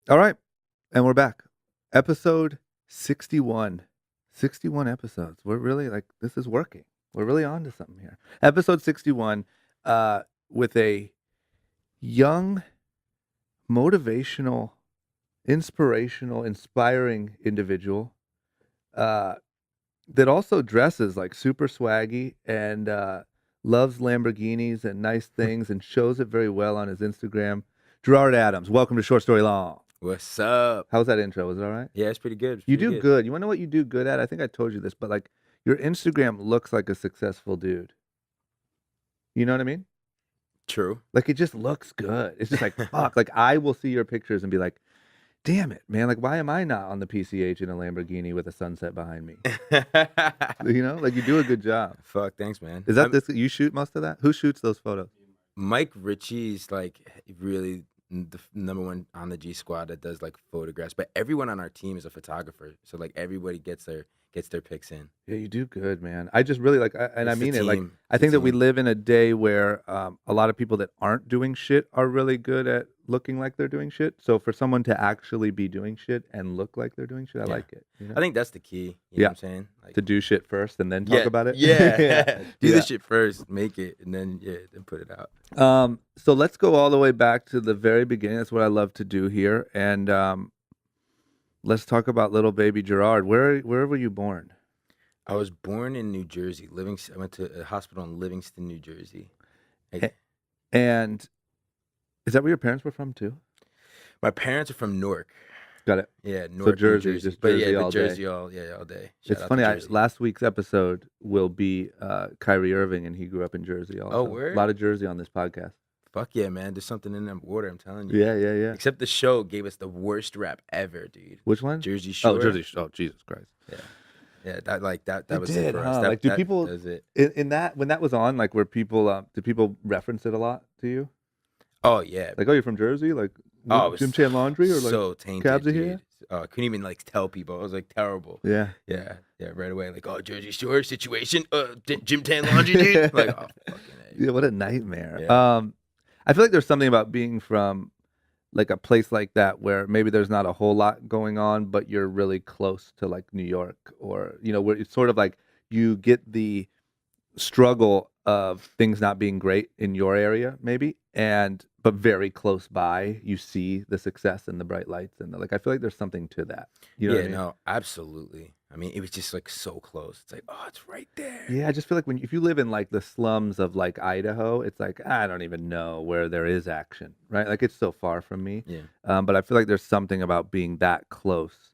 All right. And we're back. Episode 61. 61 episodes. We're really this is working. We're really on to something here. Episode 61 with a young, motivational, inspirational, inspiring individual that also dresses like super swaggy and loves Lamborghinis and nice things and shows it very well on his Instagram. Gerard Adams, welcome to Short Story Long. What's up? How's that intro? Was it all right? Yeah, it's pretty good. It's You pretty do good. good. You want to know what you do good at? I think I told you this, but like your Instagram looks like a successful dude. You know what I mean? True. Like it just looks good. It's just like fuck. Like I will see your pictures and be like, damn it, man. Like why am I not on the PCH in a Lamborghini with a sunset behind me? You know, like you do a good job. Fuck, thanks, man. Is that this? You shoot most of that? Who shoots those photos? Mike Ritchie's like really the number one on the G Squad that does like photographs, but everyone on our team is a photographer, so like everybody gets their pics in. Yeah, you do good, man. I just really and I It's the mean it. Like, team. I It's the think that we team. live in a day where a lot of people that aren't doing shit are really good at looking like they're doing shit. So for someone to actually be doing shit and look like they're doing shit, I Yeah. like it. You know? I think that's the key. You know Yeah. what I'm saying? Like To do shit first and then talk about it. Yeah. Yeah. Do Yeah. the shit first, make it, and then then put it out. So let's go all the way back to the very beginning. That's what I love to do here, and let's talk about little baby Gerard. Where were you born? I was born in New Jersey. I went to a hospital in Livingston, New Jersey. A- And is that where your parents were from too? My parents are from Newark. Got it. Yeah, Newark, Jersey, New Jersey. just But Jersey yeah, all but day. Jersey all day. Shout It's out funny. to Jersey. Last week's episode will be Kyrie Irving, and he grew up in Jersey. Also, word? a lot of Jersey on this podcast. Fuck yeah, man. There's something in that water, I'm telling you. Yeah. Except the show gave us the worst rap ever, dude. Which one? Jersey Shore. Oh, Jersey. Oh, Jesus Christ. Yeah, that They was did, it for us. huh? That, Like, do that people- was it. In that when that was on, like, were people did people reference it a lot to you? Oh yeah. Like, oh, you're from Jersey? Like, Oh, it was Jim Chan Laundry or like so tainted, cabs are dude. here? I couldn't even like tell people. It was like terrible. Yeah. Yeah, right away. Like, oh, Jersey Shore situation. Jim Tan Laundry, dude. Like, oh, fucking A. Yeah, what a nightmare. Yeah. I feel like there's something about being from like a place like that where maybe there's not a whole lot going on, but you're really close to like New York or, you know, where it's sort of like you get the struggle of things not being great in your area, maybe, but very close by, you see the success and the bright lights and like I feel like there's something to that. You know what I mean? No, absolutely. I mean, it was just like so close. It's like, oh, it's right there. Yeah, I just feel like if you live in like the slums of like Idaho, it's like I don't even know where there is action, right? Like it's so far from me. Yeah. But I feel like there's something about being that close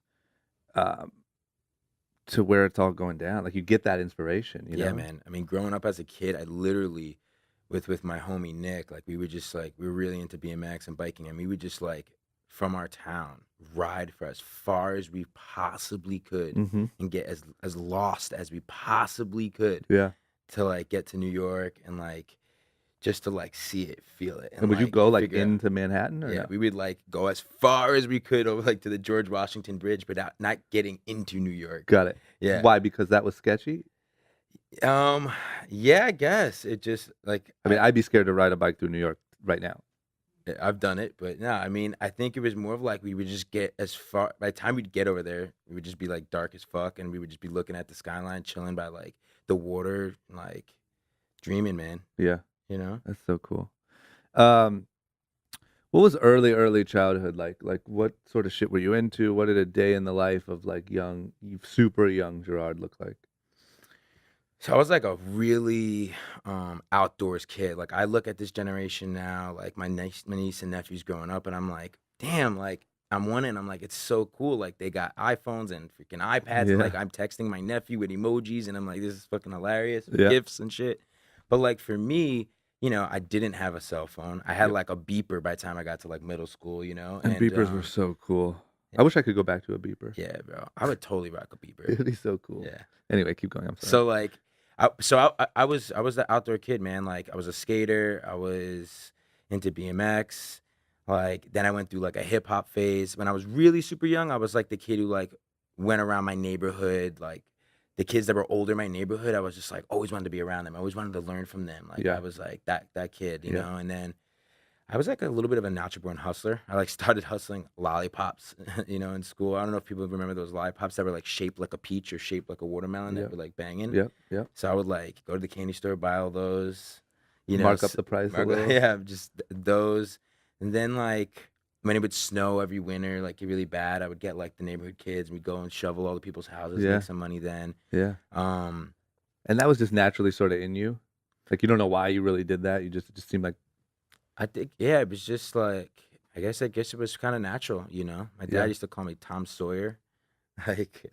to where it's all going down. Like you get that inspiration, you know? Yeah, man. I mean, growing up as a kid, I literally, with my homie Nick, like we were really into BMX and biking, and we would just like from our town ride for as far as we possibly could Mm-hmm. and get as lost as we possibly could Yeah. to like get to New York and like just to like see it, feel it. And would you go like figure out- into Manhattan or Yeah, no? we would like go as far as we could over like to the George Washington Bridge, but not getting into New York. Got it. Yeah. Why? Because that was sketchy? Yeah, I guess it just like I mean, I'd be scared to ride a bike through New York right now. I've done it, but no, I mean, I think it was more of like we would just get as far. By the time we'd get over there, it would just be like dark as fuck, and we would just be looking at the skyline, chilling by like the water, like dreaming, man. Yeah. You know? That's so cool. What was early childhood like? Like what sort of shit were you into? What did a day in the life of like super young Gerard look like? So I was like a really outdoors kid. Like I look at this generation now, like my niece and nephews growing up, and I'm like, damn, like I'm one and I'm like, it's so cool. Like they got iPhones and freaking iPads. Yeah. And like I'm texting my nephew with emojis, and I'm like, this is fucking hilarious. Yeah. GIFs and shit. But like for me, you know, I didn't have a cell phone. I had Yep. like a beeper by the time I got to like middle school, you know. And beepers were so cool. I wish I could go back to a beeper. Yeah, bro. I would totally rock a beeper. It'd be so cool. Yeah. Anyway, keep going. I'm sorry. So like, I was the outdoor kid, man. Like I was a skater. I was into BMX. Like then I went through like a hip hop phase. When I was really super young, I was like the kid who like went around my neighborhood. Like the kids that were older in my neighborhood, I was just like always wanted to be around them. I always wanted to learn from them. Like Yeah. I was like that kid, you Yeah. know. And then I was like a little bit of a natural born hustler. I like started hustling lollipops, in school. I don't know if people remember those lollipops that were like shaped like a peach or shaped like a watermelon that Yep. were like banging. Yep. Yep. So I would like go to the candy store, buy all those, Mark up the price a little. yeah, just those. And then like when it would snow every winter, like get really bad, I would get like the neighborhood kids and we'd go and shovel all the people's houses, Yeah. make some money then. Yeah. Um, And that was just naturally sort of in you. Like you don't know why you really did that. It just seemed like I think yeah, it was just like I guess it was kind of natural. My dad yeah. used to call me Tom Sawyer. Like,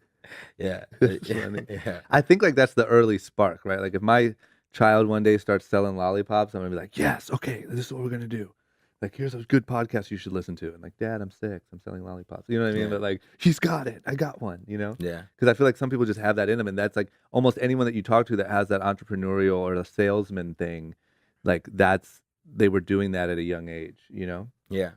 yeah, It's funny. yeah, I think like that's the early spark, right? Like if my child one day starts selling lollipops, I'm gonna be like, yes, okay, this is what we're gonna do. Like here's a good podcast you should listen to. And like, Dad, I'm 6. I'm selling lollipops. You know what I mean? yeah, But like, he's got it. I got one. yeah, Because I feel like some people just have that in them, and that's like almost anyone that you talk to that has that entrepreneurial or a salesman thing, like they were doing that at a young age. yeah.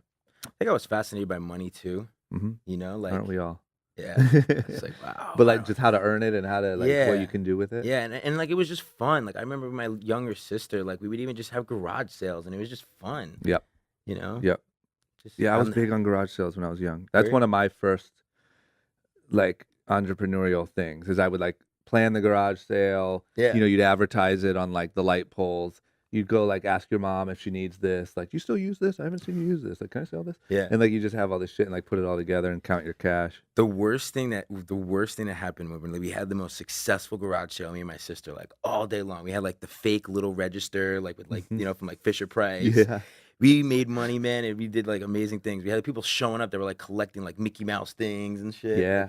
I think I was fascinated by money too. Mm-hmm. Like Aren't we all? yeah, it's like wow, But I like don't, just how to earn it and how to like what you yeah, can do with it. yeah, and like it was just fun. Like I remember my younger sister, like we would even just have garage sales, and it was just fun. Yep. You know, Yep. just Yeah, I was on big on garage sales when I was young. That's the one of my first like entrepreneurial things is I would like plan the garage sale. yeah, You'd advertise it on like the light poles. You'd go like ask your mom if she needs this. Like, you still use this? I haven't seen you use this. Like, can I sell this? yeah. And like you just have all this shit and like put it all together and count your cash. The worst thing that happened when we had the most successful garage sale, me and my sister, like all day long. We had like the fake little register, like with like Mhm. from like Fisher Price. Yeah. We made money, man, and we did like amazing things. We had people showing up that were like collecting like Mickey Mouse things and shit. Yeah.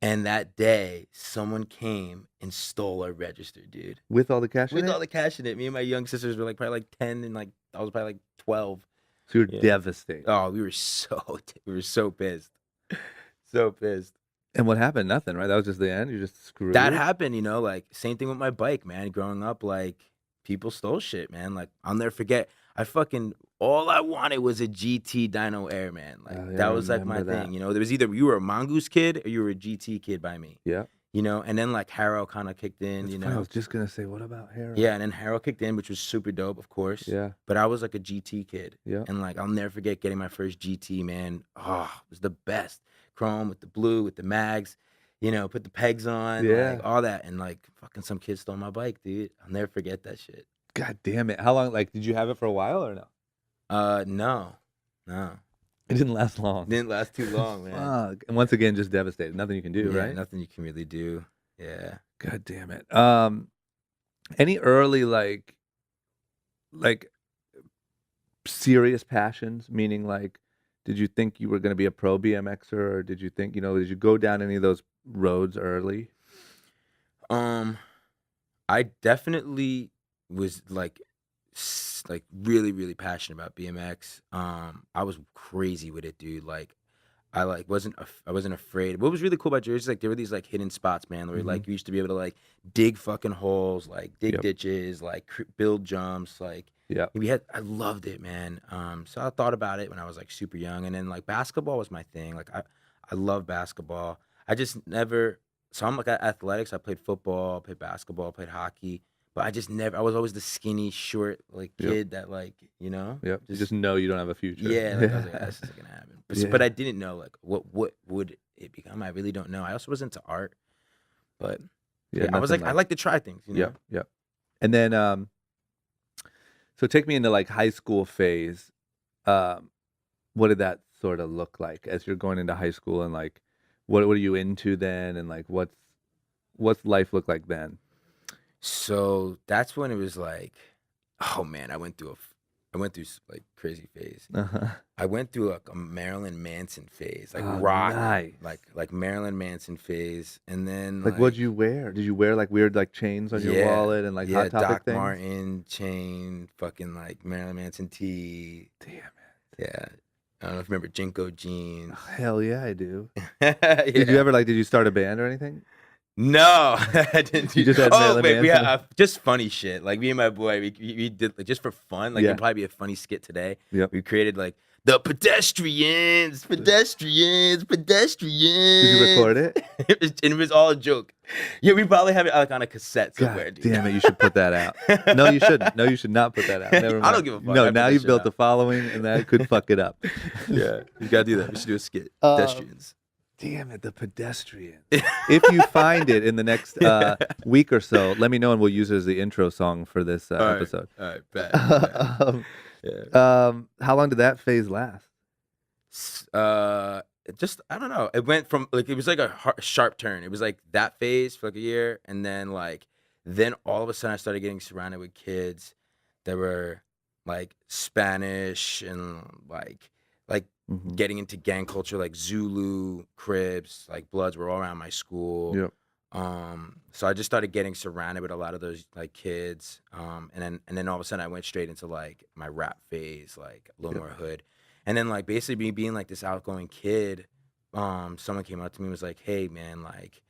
And that day, someone came and stole our register, dude. With all the cash in With all it? the cash in it. Me and my young sisters were like probably like 10 and like I was probably like 12. So you're Yeah. devastated. Oh, we were so pissed. So pissed. And what happened? Nothing, right? That was just the end. You just screwed. That happened, like same thing with my bike, man. Growing up, like people stole shit, man. Like I'll never forget. All I wanted was a GT Dyno Air, man. Like Oh, yeah, that I was like my remember that. thing. There was either you were a Mongoose kid or you were a GT kid by me. Yeah. And then like Harrow kind of kicked in, That's funny. I was just gonna say, what about Harrow? Yeah, and then Harrow kicked in, which was super dope, of course. Yeah. But I was like a GT kid. Yeah. And like I'll never forget getting my first GT, man. Oh, it was the best. Chrome with the blue, with the mags, put the pegs on, Yeah. like all that. And like fucking some kid stole my bike, dude. I'll never forget that shit. God damn it. How long? Like, did you have it for a while or no? No. It didn't last long. Didn't last too long, man. Fuck. And once again, just devastated. Nothing you can do, Yeah, right? nothing you can really do. Yeah. God damn it. Any early like serious passions? Meaning like, did you think you were gonna be a pro BMXer, or did you think, did you go down any of those roads early? I definitely was like really really passionate about BMX. I was crazy with it, dude. Like I wasn't afraid. What was really cool about Jersey is like there were these like hidden spots, man, where like you used to be able to like dig fucking holes, like dig Yep. ditches, like build jumps, like Yeah. I loved it, man. So I thought about it when I was like super young, and then like basketball was my thing. Like I love basketball. I just never. So I'm like athletics. I played football, played basketball, played hockey, but I just never. I was always the skinny, short like Yep. kid that like Yep. You just know you don't have a future. yeah. Like I was like, this isn't gonna happen. But Yeah. but I didn't know like what would it become. I really don't know. I also was into art, but yeah, I was nothing like I like to try things. Yep. Yep. And then so take me into like high school phase. What did that sort of look like as you're going into high school, and like what are you into then, and like what's life look like then? So that's when it was like, oh man, I went through like crazy phase. Uh-huh. I went through like a Marilyn Manson phase, like Oh, rock, nice. like Marilyn Manson phase, and then Like what'd you wear? Did you wear like weird like chains on your Yeah, wallet and like yeah, Hot Topic Doc things? Martin chain, fucking like Marilyn Manson tee. Damn it. Yeah, I don't know if you remember Jinko jeans. Oh, hell yeah, I do. Yeah. Did you ever did you start a band or anything? No, I didn't. You just had Marilyn wait, we Manson? had just funny shit. Like me and my boy, we did like just for fun. Like Yeah. it'd probably be a funny skit today. Yep. We created like the pedestrians, pedestrians, pedestrians. Did you record it? And it was all a joke. Yeah, we probably have it like on a cassette somewhere, God dude. damn it, you should put that out. No, you shouldn't. No, you should not put that out. Never mind. I don't give a fuck. No, now you've built a following, and that could fuck it up. Yeah, you gotta do that. We should do a skit. Pedestrians. Damn it, the pedestrian. If you find it in the next week or so, let me know, and we'll use it as the intro song for this episode. All right, bet. Yeah. How long did that phase last? Just I don't know. It went from like it was like a sharp turn. It was like that phase for like a year, and then all of a sudden I started getting surrounded with kids that were like Spanish and like getting into gang culture, like Zulu, Crips, like Bloods were all around my school. Yep. So I just started getting surrounded with a lot of those like kids. And then all of a sudden I went straight into like my rap phase, like a little more hood. And then like basically me being like this outgoing kid, someone came up to me and was like, "Hey man, like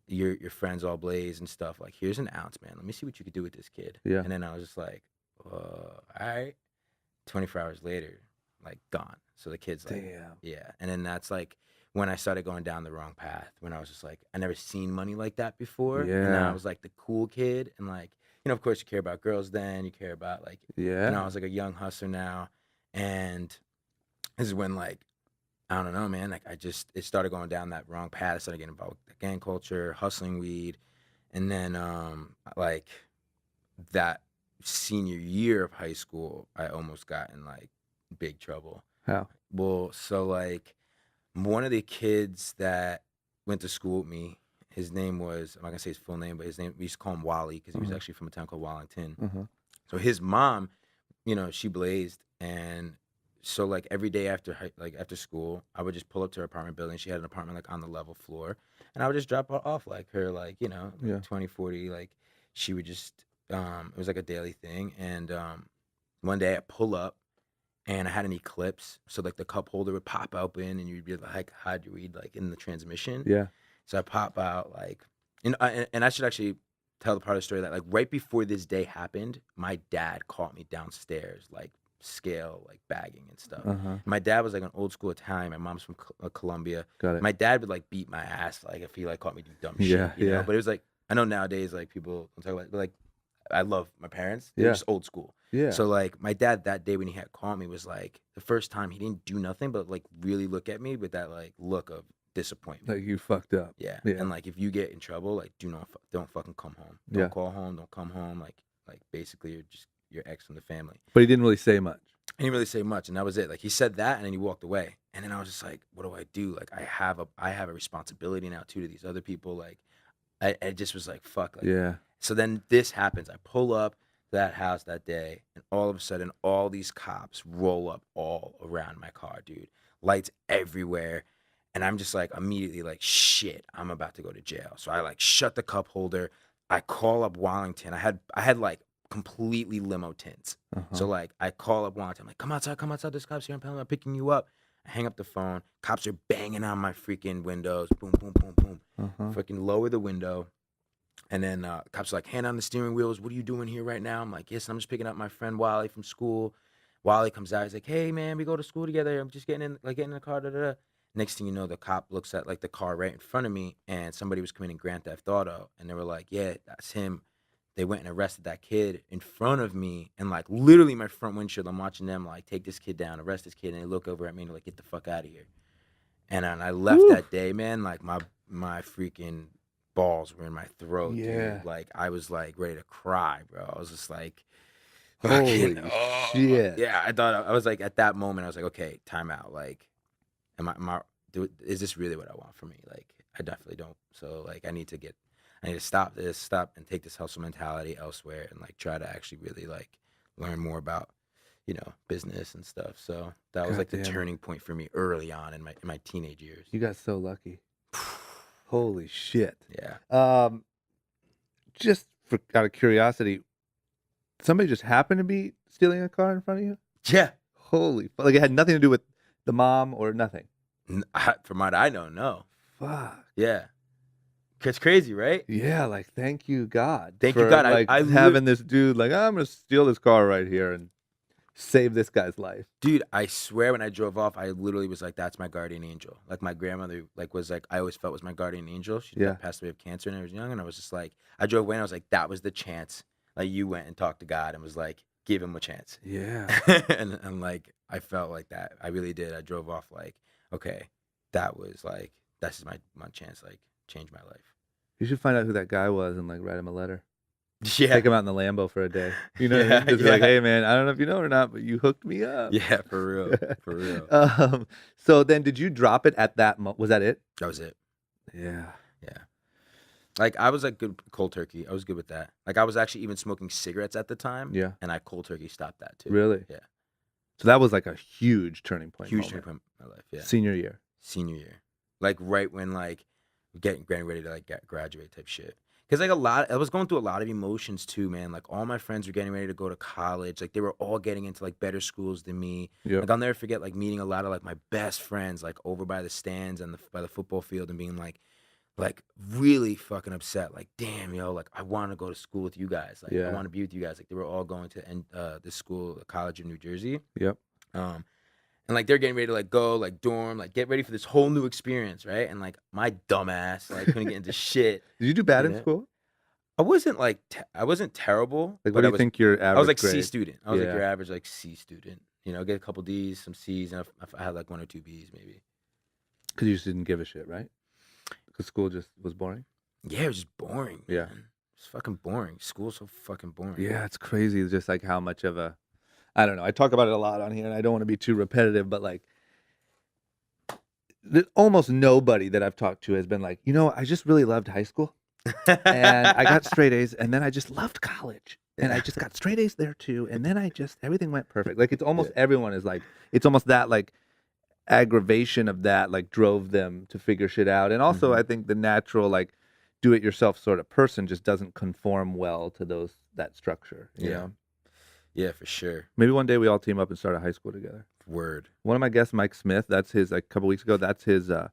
your friends all blaze and stuff. Like here's an ounce, man. Let me see what you could do with this kid." Yeah. And then I was just like, all right. 24 hours later, like gone. So the kid's like, Damn. yeah. And then that's like when I started going down the wrong path, when I was just like, I never seen money like that before. Yeah. And I was like the cool kid. And like, you know, of course you care about girls then, you care about like, Yeah. and I was like a young hustler now. And this is when like, I don't know, man, like it started going down that wrong path. I started getting involved with the gang culture, hustling weed. And then like that senior year of high school, I almost got in like big trouble. How? Well, so like one of the kids that went to school with me, his name was, I'm not gonna say his full name, but his name, we used to call him Wally because he was actually from a town called Wallington. So his mom, you know, she blazed, and so like every day after school, I would just pull up to her apartment building. She had an apartment like on the level floor, and I would just drop her off like her, like, you know, 20, 40, like she would just, it was like a daily thing. And one day I pull up, and I had an Eclipse, so like the cup holder would pop open, and you'd be like, hide your weed like in the transmission. Yeah. So I pop out like, and I should actually tell the part of the story that like right before this day happened, my dad caught me downstairs like scale like bagging and stuff. My dad was like an old school Italian. My mom's from Colombia. Got it. My dad would like beat my ass like if he like caught me doing dumb shit. You know? But it was like, I know nowadays like people don't talk about it, but like I love my parents. They're just old school. Yeah. So like my dad that day when he had called me was like the first time he didn't do nothing but like really look at me with that like look of disappointment. Like you fucked up. Yeah. And like if you get in trouble, like don't fucking come home. Don't call home. Don't come home. Like basically you're just your ex from the family. But he didn't really say much. He didn't really say much, and that was it. Like he said that, and then he walked away. And then I was just like, what do I do? Like I have a responsibility now too to these other people. Like I just was like, fuck. Like, Yeah. So then this happens. I pull up to that house that day, and all of a sudden, all these cops roll up all around my car, dude. Lights everywhere. And I'm just like immediately like, shit, I'm about to go to jail. So I like shut the cup holder. I call up Wallington. I had like completely limo tints. So like I call up Wallington. I'm like, come outside. This cop's here. I'm picking you up. I hang up the phone. Cops are banging on my freaking windows. Boom, boom, boom, boom. Freaking lower the window. And then cops are like, hand on the steering wheels. What are you doing here right now? I'm like, yes, I'm just picking up my friend Wally from school. Wally comes out. He's like, hey, man, we go to school together. I'm just getting in the car. Da, da, da. Next thing you know, the cop looks at like the car right in front of me, and somebody was committing Grand Theft Auto. And they were like, yeah, that's him. They went and arrested that kid in front of me, and like literally my front windshield, I'm watching them like take this kid down, arrest this kid, and they look over at me and they're like, get the fuck out of here. And I left that day, man, like my freaking balls were in my throat, dude. Like I was like ready to cry, bro. I was just like, holy shit. Yeah, I was like at that moment, I was like, okay, time out. Like, is this really what I want for me? Like, I definitely don't. So like, I need to stop and take this hustle mentality elsewhere, and like try to actually really like learn more about, you know, business and stuff. So that was like the turning point for me early on in my teenage years. You got so lucky. Holy shit. Yeah. Just out of curiosity, somebody just happened to be stealing a car in front of you? Yeah. Holy fuck. Like it had nothing to do with the mom or nothing. From what I know, no. Fuck. Yeah. It's crazy, right? Yeah, like thank you God. Thank you God. Like I having this dude like, I'm gonna steal this car right here, and save this guy's life. Dude, I swear when I drove off, I literally was like, "That's my guardian angel." Like my grandmother, like was like I always felt was my guardian angel. She Yeah. passed away of cancer when I was young, and I was just like, I drove away and I was like, that was the chance. Like you went and talked to God and was like, give him a chance. Yeah. And like I felt like that. I really did. I drove off like, okay, that was like that's my chance. Like change my life. You should find out who that guy was and like write him a letter. Yeah. Take him out in the Lambo for a day. You know what I Yeah, mean? Just be like, yeah. hey man, I don't know if you know or not, but you hooked me up. Yeah, for real. For real. So then did you drop it at that was that it? That was it. Yeah. Yeah. Like I was like good cold turkey. I was good with that. Like I was actually even smoking cigarettes at the time. Yeah. And I cold turkey stopped that too. Really? Yeah. So that was like a huge turning point. Huge moment. turning point in my life. Yeah. Senior year. Senior year. Like right when like getting ready to like graduate type shit. Cause like I was going through a lot of emotions too, man. Like all my friends were getting ready to go to college. Like they were all getting into like better schools than me. Yep. Like I'll never forget like meeting a lot of like my best friends like over by the stands and by the football field and being like really fucking upset. Like damn, yo, like I want to go to school with you guys. Like I want to be with you guys. Like they were all going to this school, the College of New Jersey. Yep. And like they're getting ready to like go like dorm, like get ready for this whole new experience, right? And like my dumbass like couldn't get into shit. Did you do bad in school? I wasn't like I wasn't terrible. Like what do you think your average? I was like grade? C student. I was like your average like C student. You know, get a couple D's, some C's, and I had like 1 or 2 B's maybe. Because you just didn't give a shit, right? Because school just was boring. Yeah, it was just boring. Yeah, man. It's fucking boring. School's so fucking boring. Yeah, it's crazy. It's just like how much of a, I don't know. I talk about it a lot on here, and I don't want to be too repetitive, but like, almost nobody that I've talked to has been like, you know, I just really loved high school, and I got straight A's, and then I just loved college, and I just got straight A's there too, and then everything went perfect. Like it's almost everyone is like, it's almost that like aggravation of that like drove them to figure shit out, and also I think the natural like do it yourself sort of person just doesn't conform well to that structure. You know? Yeah, for sure. Maybe one day we all team up and start a high school together. Word. One of my guests, Mike Smith, that's his like a couple weeks ago. That's his that's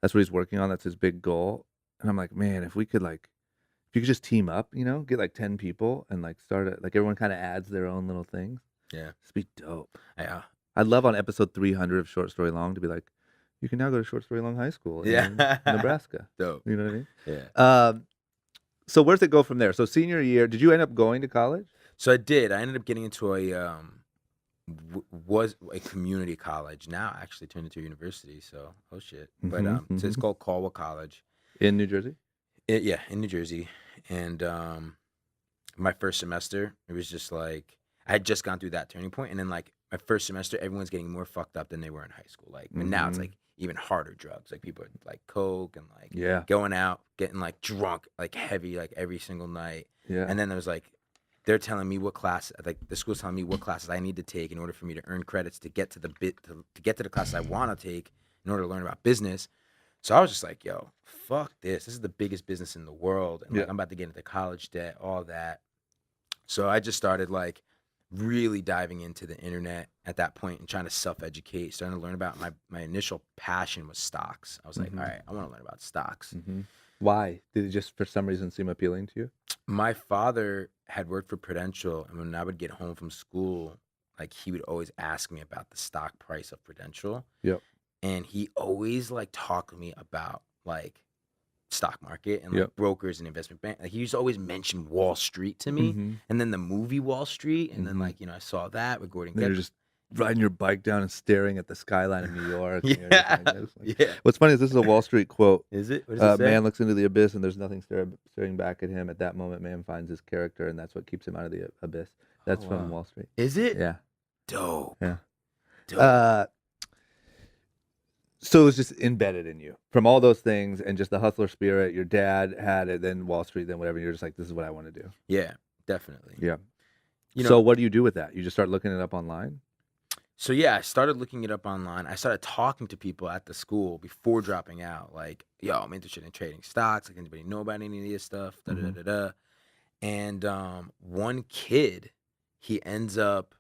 what he's working on. That's his big goal. And I'm like, man, if you could just team up, you know, get like 10 people and like start it, like everyone kind of adds their own little things. Yeah. It'd be dope. Yeah. I'd love on episode 300 of Short Story Long to be like, you can now go to Short Story Long High School in Nebraska. Dope. You know what I mean? Yeah. So where's it go from there? So senior year, did you end up going to college? So I did. I ended up getting into was a community college. Now actually turned into a university. So oh shit. But so it's called Caldwell College in New Jersey. Yeah, in New Jersey. And my first semester, it was just like I had just gone through that turning point, and then like my first semester, everyone's getting more fucked up than they were in high school. Like, and now it's like even harder drugs. Like people are like coke and like going out, getting like drunk, like heavy, like every single night. Yeah. And then there was like they're telling me what class, like the school's telling me what classes I need to take in order for me to earn credits to get to the to get to the classes I want to take in order to learn about business. So I was just like, yo, fuck this. This is the biggest business in the world. And like, I'm about to get into college debt, all that. So I just started like really diving into the internet at that point and trying to self-educate, starting to learn about my initial passion was stocks. I was like, all right, I want to learn about stocks. Why? Did it just for some reason seem appealing to you? My father had worked for Prudential, and when I would get home from school, like he would always ask me about the stock price of Prudential. Yep. And he always like talked to me about like stock market and like brokers and investment bank. Like he used to always mention Wall Street to me, and then the movie Wall Street, and then like I saw that with Gordon. You're just riding your bike down and staring at the skyline of New York. Yeah. What's funny is this is a Wall Street quote. Is it? What does it say? Man looks into the abyss and there's nothing staring back at him. At that moment, man finds his character, and that's what keeps him out of the abyss. That's from Wall Street. Is it? Yeah. Dope. Yeah. Dope. So it was just embedded in you from all those things and just the hustler spirit. Your dad had it, then Wall Street, then whatever. You're just like, this is what I want to do. Yeah, definitely. Yeah. So what do you do with that? You just start looking it up online? So yeah, I started looking it up online. I started talking to people at the school before dropping out. Like, yo, I'm interested in trading stocks. Like, anybody know about any of this stuff? Da da da da. And one kid, he ends up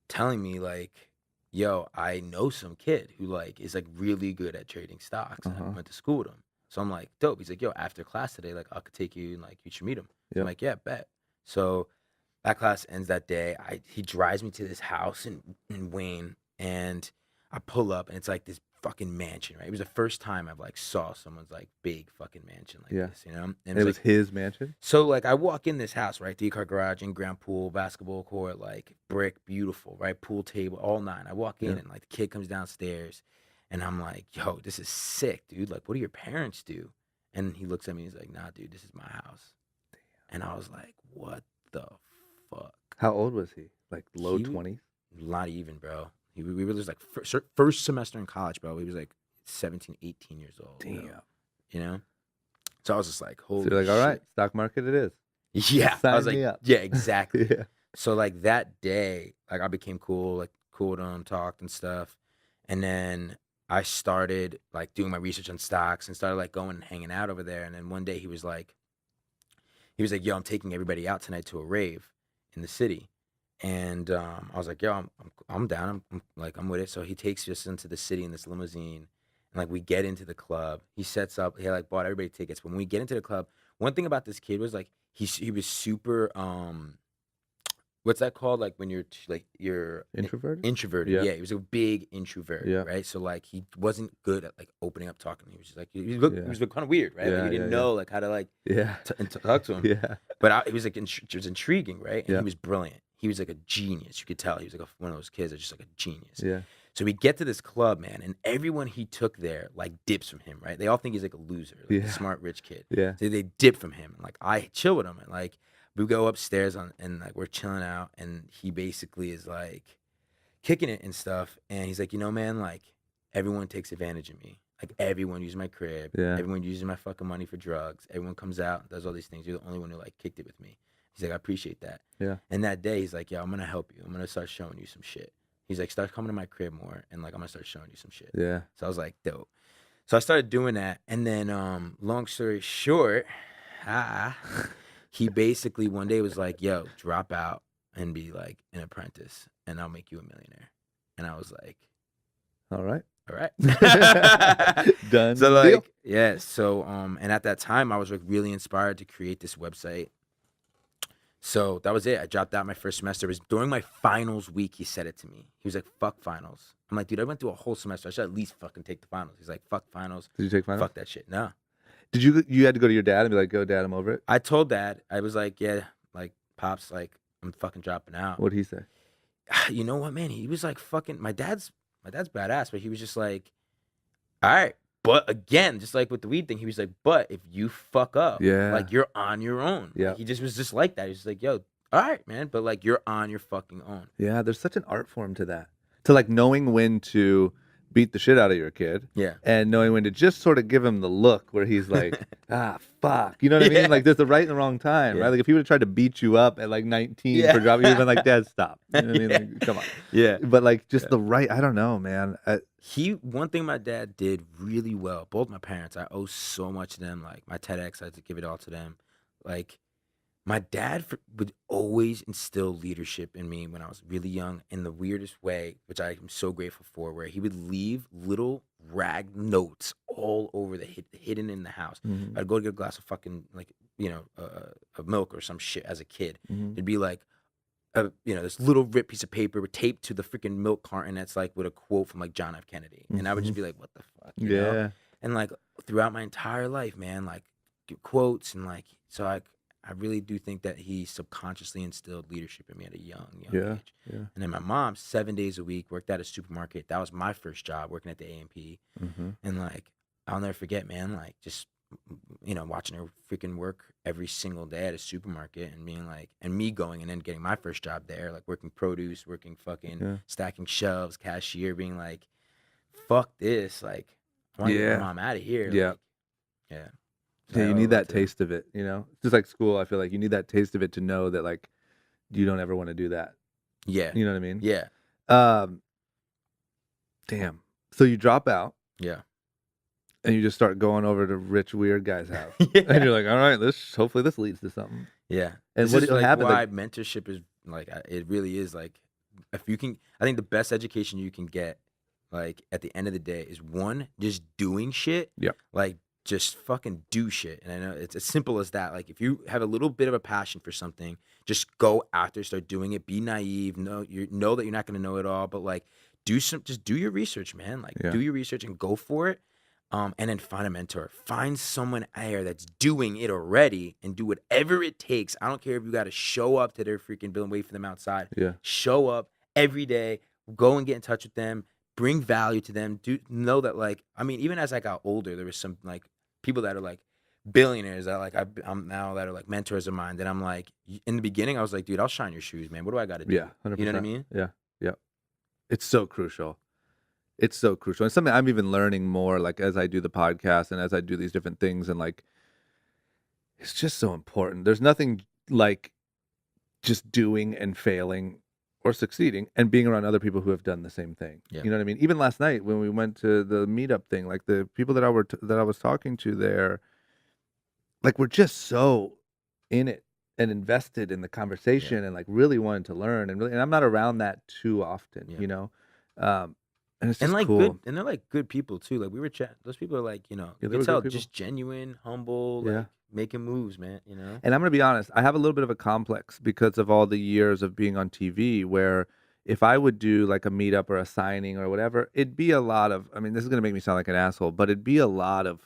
telling me like, yo, I know some kid who like is like really good at trading stocks. And I went to school with him. So I'm like, dope. He's like, yo, after class today, like I could take you and like you should meet him. So I'm like, yeah, bet. So that class ends that day. He drives me to this house in Wayne, and I pull up, and it's like this fucking mansion, right? It was the first time I've like saw someone's like big fucking mansion like Yeah. this, you know? And it And it was was like, his mansion? so like I walk in this house, right? 3-car garage, in-ground pool, basketball court, like brick, beautiful, right? Pool table, all nine. I walk in, Yeah. and like the kid comes downstairs, and I'm like, yo, this is sick, dude. Like, what do your parents do? And he looks at me, he's like, nah, dude, this is my house. And I was like, what the fuck? How old was he? Like low He 20s? Not even, bro. We were just like first semester in college, bro. He was like 17, 18 years old. Damn. You know? So I was just like, So holy you're like, all right, shit. stock market it is. Yeah. I was Sign me like, up. yeah, exactly. Yeah. So like that day, like I became cool, like cool with him, talked and stuff. And then I started like doing my research on stocks and started like going and hanging out over there. And then one day he was like, yo, I'm taking everybody out tonight to a rave in the city. And I was like, yo, I'm down. I'm with it. So he takes us into the city in this limousine, and like we get into the club. He sets up. He like bought everybody tickets. When we get into the club, one thing about this kid was like he was super what's that called? Like when you're Introverted? introverted. Yeah. Yeah, he was a big introvert. Yeah. Right. So like he wasn't good at like opening up talking. He was just like he Yeah. was kind of weird, right? Yeah, Like he didn't yeah, yeah. know like how to like Yeah. talk to him. Yeah. But it was like it was intriguing, right? And Yeah. he was brilliant. He was like a genius. You could tell he was like one of those kids that's just like a genius. Yeah. So we get to this club, man, and everyone he took there like dips from him, right? They all think he's like a loser, like Yeah. a smart rich kid. Yeah. So they dip from him, and like I chill with him, and like we go upstairs and like we're chilling out, and he basically is like kicking it and stuff, and he's like, you know, man, like everyone takes advantage of me. Like everyone uses my crib. Yeah. Everyone uses my fucking money for drugs. Everyone comes out and does all these things. You're the only one who like kicked it with me. He's like, I appreciate that. Yeah. And that day, he's like, yo, I'm gonna help you. I'm gonna start showing you some shit. He's like, start coming to my crib more, and like I'm gonna start showing you some shit. Yeah. So I was like, dope. So I started doing that, and then long story short, he basically one day was like, yo, drop out and be like an apprentice, and I'll make you a millionaire. And I was like, All right. all right. Done. So like, deal. yeah. So and at that time, I was like really inspired to create this website. So that was it. I dropped out my first semester. It was during my finals week. He said it to me. He was like, fuck finals. I'm like, dude, I went through a whole semester. I should at least fucking take the finals. He's like, fuck finals. Did you take finals? Fuck that shit. No. Did you had to go to your dad and be like, go dad, I'm over it? I told Dad, I was like, yeah, like, Pops, like, I'm fucking dropping out. What'd he say? You know what, man? He was like fucking, my dad's badass, but he was just like, all right. But again, just like with the weed thing, he was like, but if you fuck up, Yeah. like you're on your own. Yeah. Like, he just was just like that. He was just like, yo, all right, man. But like you're on your fucking own. Yeah, there's such an art form to that. To like knowing when to beat the shit out of your kid Yeah. and knowing when to just sort of give him the look where he's like, ah, fuck. You know what I Yeah. mean? Like there's the right and the wrong time, Yeah. right? Like if he would have tried to beat you up at like 19 Yeah. for dropping, you'd have been like, Dad, stop. You know what I mean? Yeah. Like, come on. Yeah. But like just Yeah. the right, I don't know, man. One thing my dad did really well, both my parents, I owe so much to them. Like my TEDx, I had to give it all to them. Like my dad would always instill leadership in me when I was really young in the weirdest way, which I am so grateful for, where he would leave little rag notes all over hidden in the house. Mhm. I'd go to get a glass of fucking like, of milk or some shit as a kid. Mhm. It'd be like, this little ripped piece of paper taped to the freaking milk carton that's like with a quote from like John F. Kennedy. And I would just be like, what the fuck? You know? Yeah. And like throughout my entire life, man, like quotes and like, so I really do think that he subconsciously instilled leadership in me at a young Yeah. age. Yeah. And then my mom, 7 days a week, worked at a supermarket. That was my first job, working at the A&P. Mm-hmm. And like, I'll never forget, man, like just, watching her freaking work every single day at a supermarket and being like, and me going and then getting my first job there, like working produce, working fucking Yeah. stacking shelves, cashier, being like, fuck this. Like, I want to get Yeah. my mom out of here. Yeah. Like, yeah. So Yeah, I you owe need it that to them. taste of it, It's just like school, I feel like you need that taste of it to know that like you don't ever want to do that. Yeah. You know what I mean? Yeah. Damn. So you drop out Yeah. and you just start going over to rich weird guy's house. Yeah. And you're like, all right, hopefully this leads to something. Yeah. And This what is will like happen? why Like, mentorship is like, it really is like, if you can, I think the best education you can get, like at the end of the day, is one, just doing shit. Yep. Like just fucking do shit. And I know it's as simple as that. Like if you have a little bit of a passion for something, just go after, start doing it. Be naive. Know that you're not gonna know it all, but like just do your research, man. Like Yeah. do your research and go for it. And then find a mentor. Find someone out there that's doing it already and do whatever it takes. I don't care if you got to show up to their freaking building, wait for them outside. Yeah. Show up every day. Go and get in touch with them. Bring value to them. Do know that, like, I mean, even as I got older, there was some like people that are like billionaires that like I'm now that are like mentors of mine. That I'm like, in the beginning, I was like, dude, I'll shine your shoes, man. What do I got to do? Yeah. 100%. You know what I mean? Yeah. Yeah. It's so crucial. It's so crucial. It's something I'm even learning more, like, as I do the podcast and as I do these different things, and, like, it's just so important. There's nothing like just doing and failing or succeeding and being around other people who have done the same thing. Yeah. You know what I mean? Even last night when we went to the meetup thing, like, the people that I was talking to there, like, were just so in it and invested in the conversation and, like, really wanted to learn, and I'm not around that too often, Yeah. you know? And it's And just like cool. good, and they're like good people too. Like we were chatting. Those people are like, you Yeah, you they can were tell good people. just genuine, humble, Yeah. like making moves, man. You know? And I'm gonna be honest, I have a little bit of a complex because of all the years of being on TV where if I would do like a meetup or a signing or whatever, it'd be a lot of, I mean, this is gonna make me sound like an asshole, but it'd be a lot of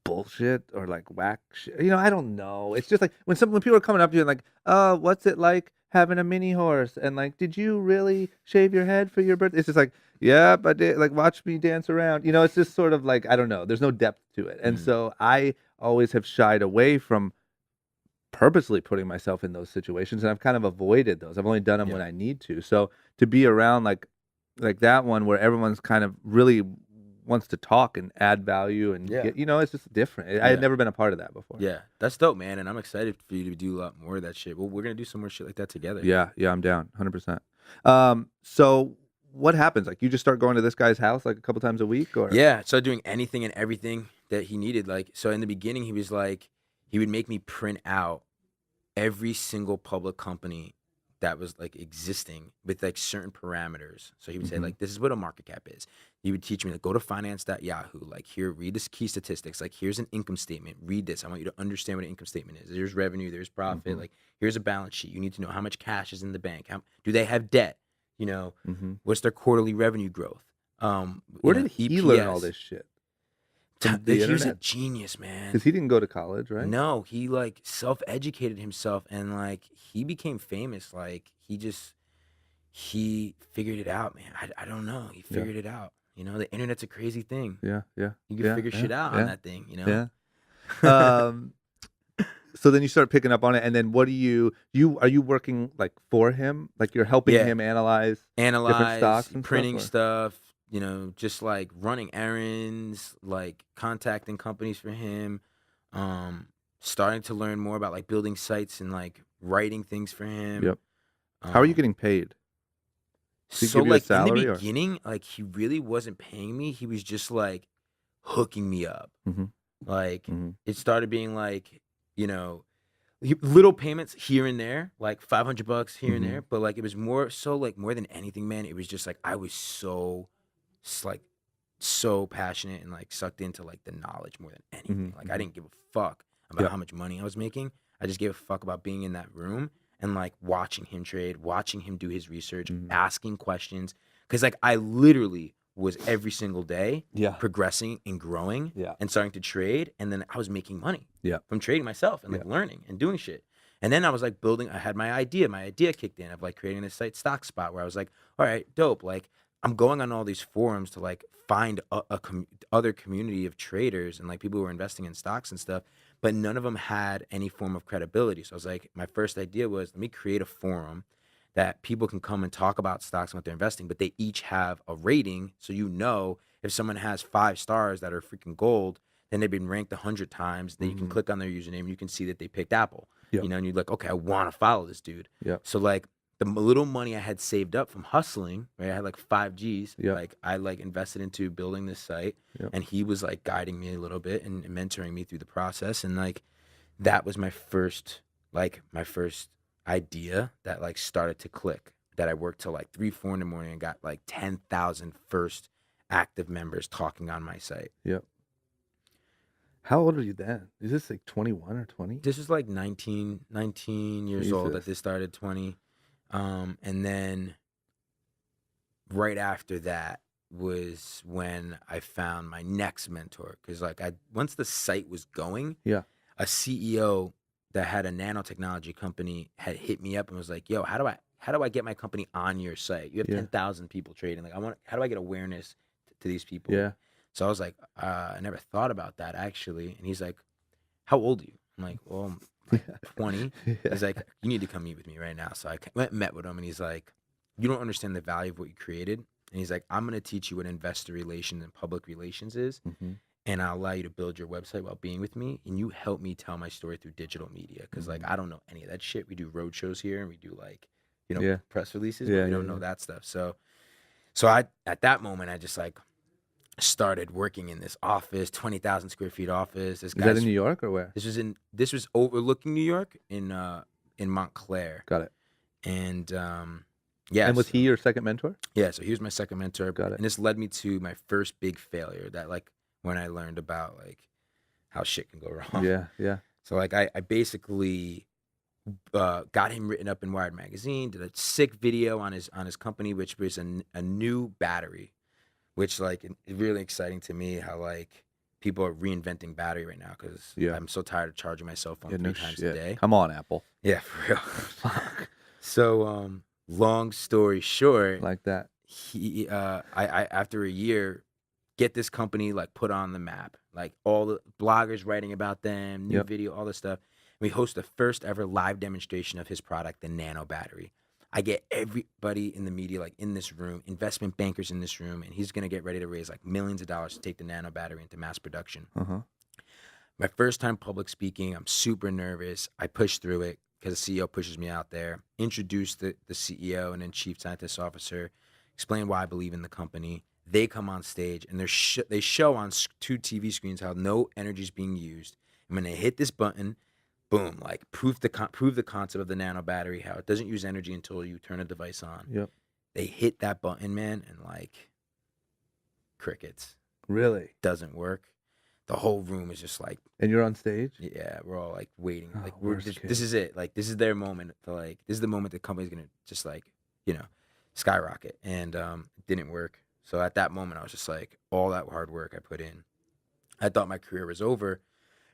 bullshit or like whack shit. You know, I don't know. It's just like when people are coming up to you and like, oh, what's it like having a mini horse? And like, did you really shave your head for your birthday? It's just like, yep, I did. Like, watch me dance around. You know, it's just sort of like, I don't know. There's no depth to it. And Mhm. so I always have shied away from purposely putting myself in those situations, and I've kind of avoided those. I've only done them when Yeah. I need to. So to be around like that one where everyone's kind of really wants to talk and add value and Yeah. get, you know, it's just different. I had Yeah. never been a part of that before. Yeah, that's dope, man. And I'm excited for you to do a lot more of that shit. Well, we're gonna do some more shit like that together. Yeah, I'm down 100%. So what happens? Like, you just start going to this guy's house like a couple times a week, or? Yeah. So doing anything and everything that he needed. Like, so in the beginning, he was like, he would make me print out every single public company that was like existing with like certain parameters. So he would say Mhm. like, this is what a market cap is. He would teach me like, go to finance.yahoo, like here, read this key statistics. Like here's an income statement, read this. I want you to understand what an income statement is. There's revenue, there's profit. Mhm. Like here's a balance sheet. You need to know how much cash is in the bank. How do they have debt? You know, Mhm. what's their quarterly revenue growth? Where did he learn all this shit? From the He was a internet? genius, man. Because he didn't go to college, right? No, he like self-educated himself and like he became famous. Like he figured it out, man. I don't know. He Yeah. figured it out. You know, the internet's a crazy thing. Yeah. You can Yeah. figure shit out on that thing, you know? Yeah. So then you start picking up on it, and then what do are you working like for him? Like, you're helping Yeah. him analyze different Analyze, stocks and printing stuff? stuff, you know, just like running errands, like contacting companies for him, starting to learn more about like building sites and like writing things for him. Yep. How are you Um, getting paid? Does he So give you a like in the salary or? beginning, like he really wasn't paying me. He was just like hooking me up. Mhm. Like Mhm. it started being like, you know, little payments here and there, like $500 here and Mhm. there. But like it was more so like more than anything, man. It was just like I was like so passionate and like sucked into like the knowledge more than anything. Mhm. Like I Mhm. didn't give a fuck about Yep. how much money I was making. I just gave a fuck about being in that room and like watching him trade, watching him do his research, Mhm. asking questions. Cause like I literally was every single day Yeah. progressing and growing Yeah. and starting to trade. And then I was making money Yeah. from trading myself and like learning and doing shit. And then I was like building, I had my idea kicked in of like creating this site Stock Spot where I was like, all right, dope. Like I'm going on all these forums to like find other community of traders and like people who are investing in stocks and stuff, but none of them had any form of credibility. So I was like, my first idea was let me create a forum that people can come and talk about stocks and what they're investing, but they each have a rating. So you know if someone has 5 stars that are freaking gold, then they've been ranked 100 times. Then you can Mhm. click on their username and you can see that they picked Apple. Yep. You know, and you're like, okay, I want to follow this dude. Yep. So like the little money I had saved up from hustling, right? I had like 5 G's. Yep. Like I like invested into building this site, Yep. and he was like guiding me a little bit and mentoring me through the process. And like that was my first idea that like started to click. That I worked till like 3, 4 in the morning and got like 10,000 first active members talking on my site. Yep. How old are you then? Is this like 21 or 20? This is like 19 years old that Jesus. this started, 20. And then right after that was when I found my next mentor. Because like once the site was going, Yeah. a CEO that had a nanotechnology company had hit me up and was like, "Yo, how do I get my company on your site? You have Yeah. 10,000 people trading. Like, how do I get awareness to these people?" Yeah. So I was like, I never thought about that actually. And he's like, "How old are you?" I'm like, "Well, I'm like 20." Yeah. He's like, "You need to come meet with me right now." So I went and met with him, and he's like, "You don't understand the value of what you created." And he's like, "I'm going to teach you what investor relations and public relations is, Mm-hmm. and I'll allow you to build your website while being with me, and you help me tell my story through digital media, because like I don't know any of that shit. We do road shows here, and we do like, Yeah. press releases, but Yeah. we Yeah. don't know Yeah. that stuff." So I at that moment I just like started working in this office, 20,000 square feet office. This Is that in guy's New York or where? this was overlooking New York in Montclair, Got it. and And was he your second mentor? yeah. So he was my second mentor, Got it. and this led me to my first big failure. That like when I learned about like how shit can go wrong. Yeah. Yeah. So like I basically got him written up in Wired magazine, did a sick video on his company, which was a new battery, which like is really exciting to me how like people are reinventing battery right now, because Yeah. I'm so tired of charging my cell phone Yeah. 3 No times a shit. day. Come on, Apple. Yeah, for real. Fuck. So long story short, Like that. I after a year get this company like put on the map, like all the bloggers writing about them, new Yep. video, all this stuff. We host the first ever live demonstration of his product, the nano battery. I get everybody in the media like in this room, investment bankers in this room, and he's gonna get ready to raise like millions of dollars to take the nano battery into mass production. Uh-huh. My first time public speaking, I'm super nervous. I push through it because the CEO pushes me out there. Introduce the CEO and then chief scientist officer. Explain why I believe in the company. They come on stage and they show on 2 TV screens how no energy is being used. And when they hit this button, boom, like prove the concept of the nano battery, how it doesn't use energy until you turn a device on. Yep. They hit that button, man, and like crickets. Really? Doesn't work. The whole room is just like, And you're on stage? yeah, we're all like waiting. Oh, Like worst this case. is it. Like this is their moment to like this is the moment the company's gonna just like, skyrocket. And it didn't work. So at that moment I was just like, all that hard work I put in, I thought my career was over.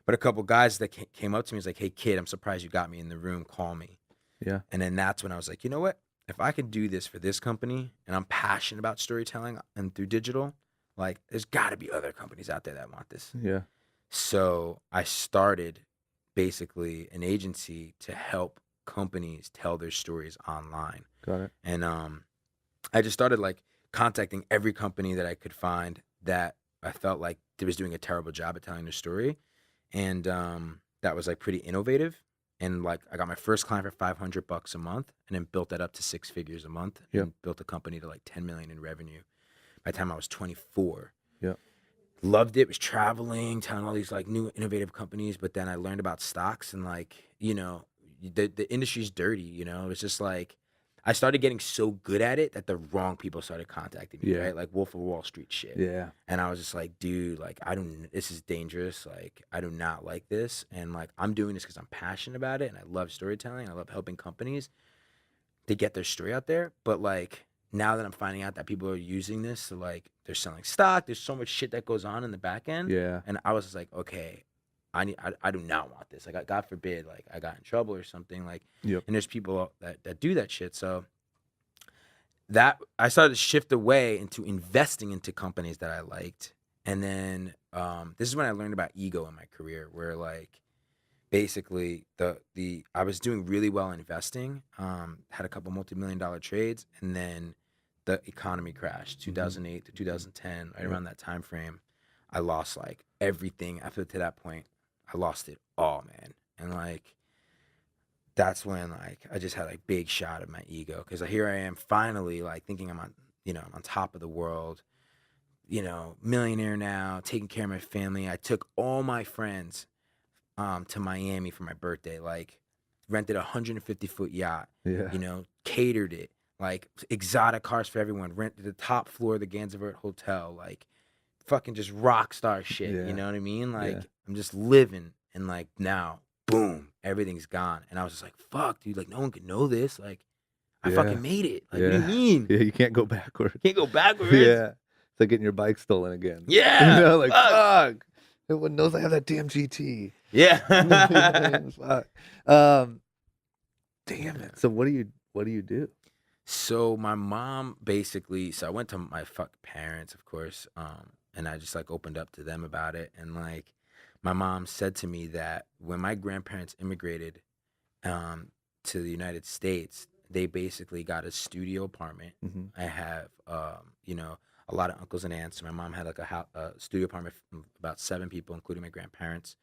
But a couple guys that came up to me was like, "Hey kid, I'm surprised you got me in the room. Call me." Yeah. And then that's when I was like, you know what? If I could do this for this company and I'm passionate about storytelling and through digital, like there's got to be other companies out there that want this. Yeah. So I started basically an agency to help companies tell their stories online. Got it. And I just started like contacting every company that I could find that I felt like they was doing a terrible job at telling their story. And that was like pretty innovative. And like I got my first client for $500 a month, and then built that up to 6 figures a month, Yep. and built a company to like 10 million in revenue by the time I was 24. Yep. Loved it, was traveling, telling all these like new innovative companies, but then I learned about stocks and like, the industry's dirty, It was just like I started getting so good at it that the wrong people started contacting me, Yeah. right? Like Wolf of Wall Street shit. Yeah. And I was just like, dude, like this is dangerous. Like I do not like this. And like I'm doing this because I'm passionate about it and I love storytelling. I love helping companies to get their story out there. But like now that I'm finding out that people are using this to like they're selling stock, there's so much shit that goes on in the back end. Yeah. And I was just like, okay, I do not want this. Like God forbid, like I got in trouble or something. Like Yep. and there's people that do that shit. So that I started to shift away into investing into companies that I liked. And then this is when I learned about ego in my career, where like basically I was doing really well investing, had a couple multi-million-dollar trades, and then the economy crashed, 2008 to 2010, right around that time frame. I lost like everything. After to that point, I lost it all, man. And like that's when like I just had a big shot at my ego, because here I am finally like thinking I'm on, I'm on top of the world, millionaire now, taking care of my family. I took all my friends to Miami for my birthday, like rented a 150-foot yacht, Yeah. catered it, like exotic cars for everyone, rent the top floor of the Gansevoort Hotel, like fucking just rock star shit. You Yeah. know what I mean? Yeah. Like I'm just living, and like now, boom, everything's gone. And I was just like, fuck, dude, like no one could know this. Like I Yeah. fucking made it. Like what do you Yeah. mean? Yeah, you can't go backwards. Can't go backwards. Yeah. It's like getting your bike stolen again. Yeah. Like, Fuck. fuck. Everyone knows I have that damn GT. Yeah. Fuck. Damn it. So what do you do? So my mom basically, so I went to my fuck parents, of course, and I just like opened up to them about it. And like my mom said to me that when my grandparents immigrated to the United States, they basically got a studio apartment. Mhm. I have, a lot of uncles and aunts. My mom had like a studio apartment from about 7 people, including my grandparents.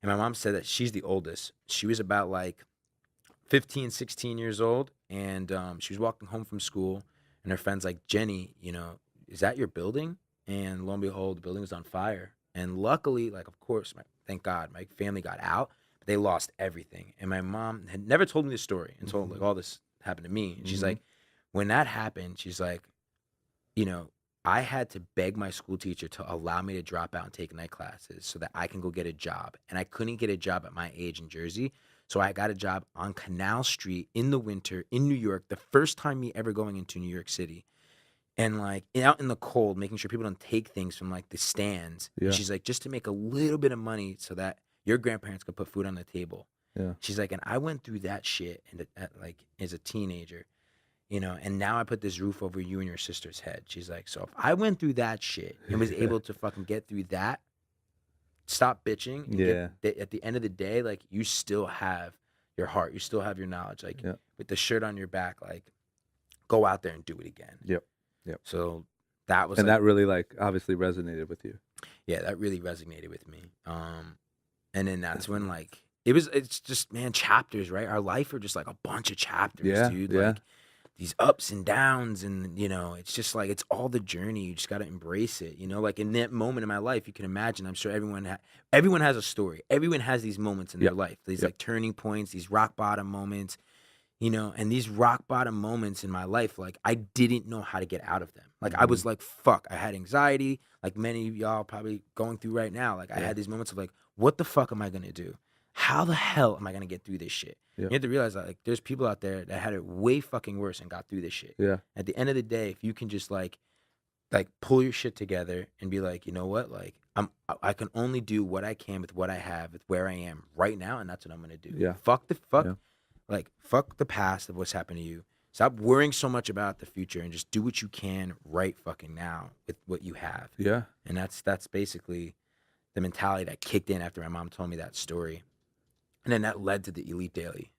And my mom said that she's the oldest. She was about like 15, 16 years old, and she was walking home from school, and her friend's like, Jenny, is that your building? And lo and behold, the building was on fire. And luckily, like, of course, thank God, my family got out, but they lost everything. And my mom had never told me this story until like all this happened to me. And she's Mhm. like, when that happened, she's like, I had to beg my school teacher to allow me to drop out and take night classes so that I can go get a job. And I couldn't get a job at my age in Jersey. So I got a job on Canal Street in the winter in New York, the first time me ever going into New York City. And like out in the cold, making sure people don't take things from like the stands. And Yeah. she's like, just to make a little bit of money so that your grandparents could put food on the table. Yeah. She's like, and I went through that shit like as a teenager. And now I put this roof over you and your sister's head. She's like, so if I went through that shit and was able to fucking get through that, stop bitching. And Yeah. at the end of the day, like you still have your heart, you still have your knowledge. Like Yeah. with the shirt on your back, like go out there and do it again. Yep. Yep. So that was And like, that really like obviously resonated with you. yeah, that really resonated with me. And then that's when like it's just, man, chapters, right? Our life are just like a bunch of chapters, Yeah. dude. Yeah. Like these ups and downs, and it's just like it's all the journey. You just got to embrace it. Like in that moment in my life, you can imagine, I'm sure everyone has a story. Everyone has these moments in their Yep. life, these Yep. like turning points, these rock bottom moments, and these rock bottom moments in my life, like I didn't know how to get out of them. Like I was like, fuck, I had anxiety, like many of y'all probably going through right now. Like I Yeah. had these moments of like, what the fuck am I gonna do? How the hell am I gonna get through this shit? Yep. You have to realize that like there's people out there that had it way fucking worse and got through this shit. Yeah. At the end of the day, if you can just like pull your shit together and be like, you know what, like I can only do what I can with what I have, with where I am right now, and that's what I'm gonna do. Yeah. Yeah. Fuck the past of what's happened to you. Stop worrying so much about the future and just do what you can right fucking now with what you have. Yeah. And that's basically the mentality that kicked in after my mom told me that story. And then that led to the Elite Daily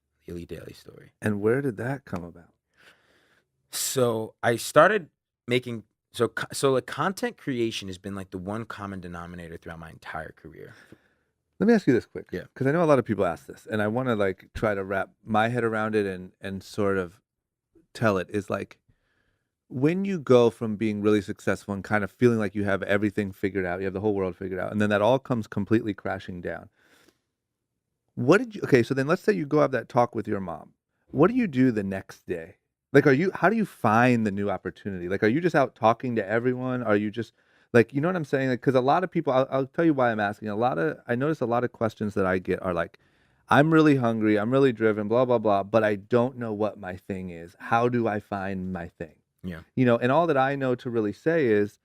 story. And where did that come about? So I started making like content creation has been like the one common denominator throughout my entire career. Let me ask you this quick. Yeah. Because I know a lot of people ask this, and I want to like try to wrap my head around it and sort of tell it is like when you go from being really successful and kind of feeling like you have everything figured out, you have the whole world figured out, and then that all comes completely crashing down. Okay, so then let's say you go have that talk with your mom. What do you do the next day? Like, how do you find the new opportunity? Like, are you just out talking to everyone? Are you just like, you know what I'm saying? Like, because a lot of people, I'll tell you why I'm asking. I notice a lot of questions that I get are like, I'm really hungry, I'm really driven, blah, blah, blah, but I don't know what my thing is. How do I find my thing? Yeah. And all that I know to really say is,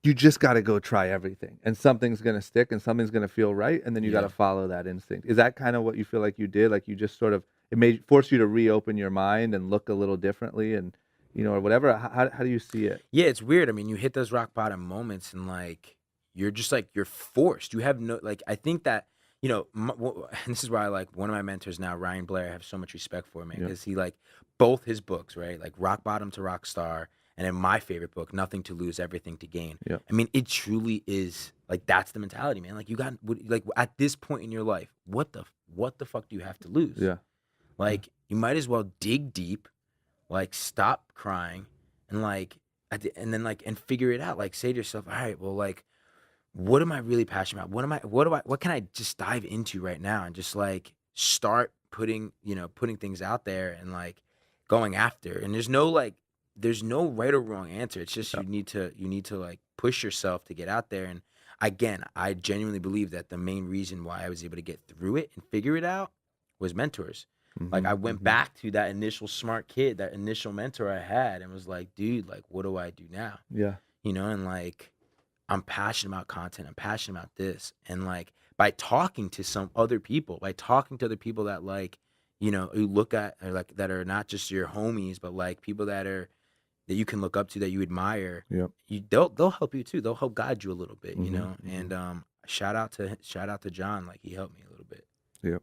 you just got to go try everything, and something's going to stick and something's going to feel right, and then you got to follow that instinct. Is that kind of what you feel like you did? Like you just sort of, it may force you to reopen your mind and look a little differently and, or whatever. How do you see it? Yeah, it's weird. I mean, you hit those rock bottom moments and like, you're just like, you're forced. You have no, like, I think that, and this is why I like one of my mentors now, Ryan Blair, I have so much respect for, man, because he like both his books, right? Like Rock Bottom to Rock Star. And then my favorite book, Nothing to Lose, Everything to Gain. Yeah. I mean, it truly is like, that's the mentality, man. Like you got like at this point in your life, what the fuck do you have to lose? Yeah. Like you might as well dig deep, like stop crying, and like and then like and figure it out. Like say to yourself, all right, well, like what am I really passionate about? What can I just dive into right now and just like start putting things out there and like going after. And there's no right or wrong answer. It's just Yeah. you need to like push yourself to get out there. And again, I genuinely believe that the main reason why I was able to get through it and figure it out was mentors. Like I went back to that initial smart kid, that initial mentor I had, and was like, dude, like, what do I do now? Yeah. And like, I'm passionate about content. I'm passionate about this. And like, by talking to other people that like, you look at, or like, that are not just your homies, but like people that you can look up to, that you admire, Yep. they'll help you too. They'll help guide you a little bit, Mm-hmm. And shout out to John, like he helped me a little bit. Yep.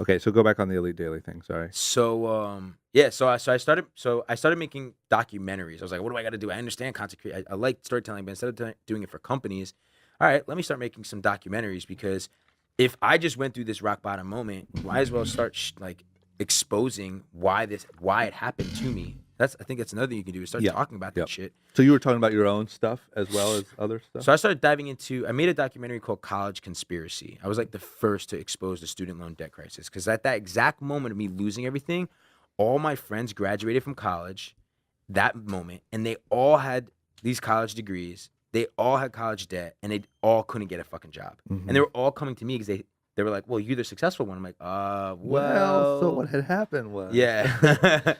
Okay, so go back on the Elite Daily thing. Sorry. So yeah, so I started making documentaries. I was like, what do I got to do? I understand content creation. I like storytelling, but instead of doing it for companies, all right, let me start making some documentaries, because if I just went through this rock bottom moment, might as well start like exposing why it happened to me. I think that's another thing you can do, is start talking about that shit. So you were talking about your own stuff as well as other stuff? So I started diving into, I made a documentary called College Conspiracy. I was like the first to expose the student loan debt crisis, because at that exact moment of me losing everything, all my friends graduated from college that moment, and they all had these college degrees. They all had college debt, and they all couldn't get a fucking job. And they were all coming to me because they were like, well, you're the successful one. I'm like, well, so what had happened was... Yeah.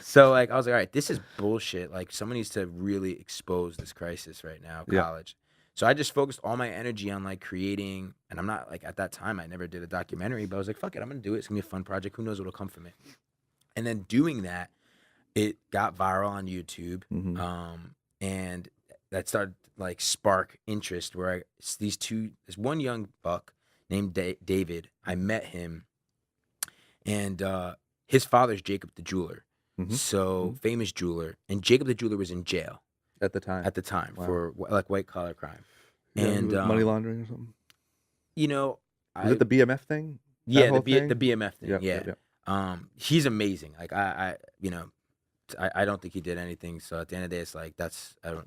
So like, I was like, all right, this is bullshit. Like, someone needs to really expose this crisis right now, college. So I just focused all my energy on like creating, and I'm not like, at that time, I never did a documentary, but I was like, fuck it, I'm going to do it. It's going to be a fun project. Who knows what'll come from it? And then doing that, it got viral on YouTube. And that started like spark interest, where there's one young buck named David. I met him, and his father's Jacob the jeweler. So famous jeweler, and Jacob the jeweler was in jail at the time. Wow. For like white collar crime, and money laundering or something. Was it the BMF thing? Yeah, the BMF thing. Yeah. He's amazing. Like I don't think he did anything. So at the end of the day, it's like, I have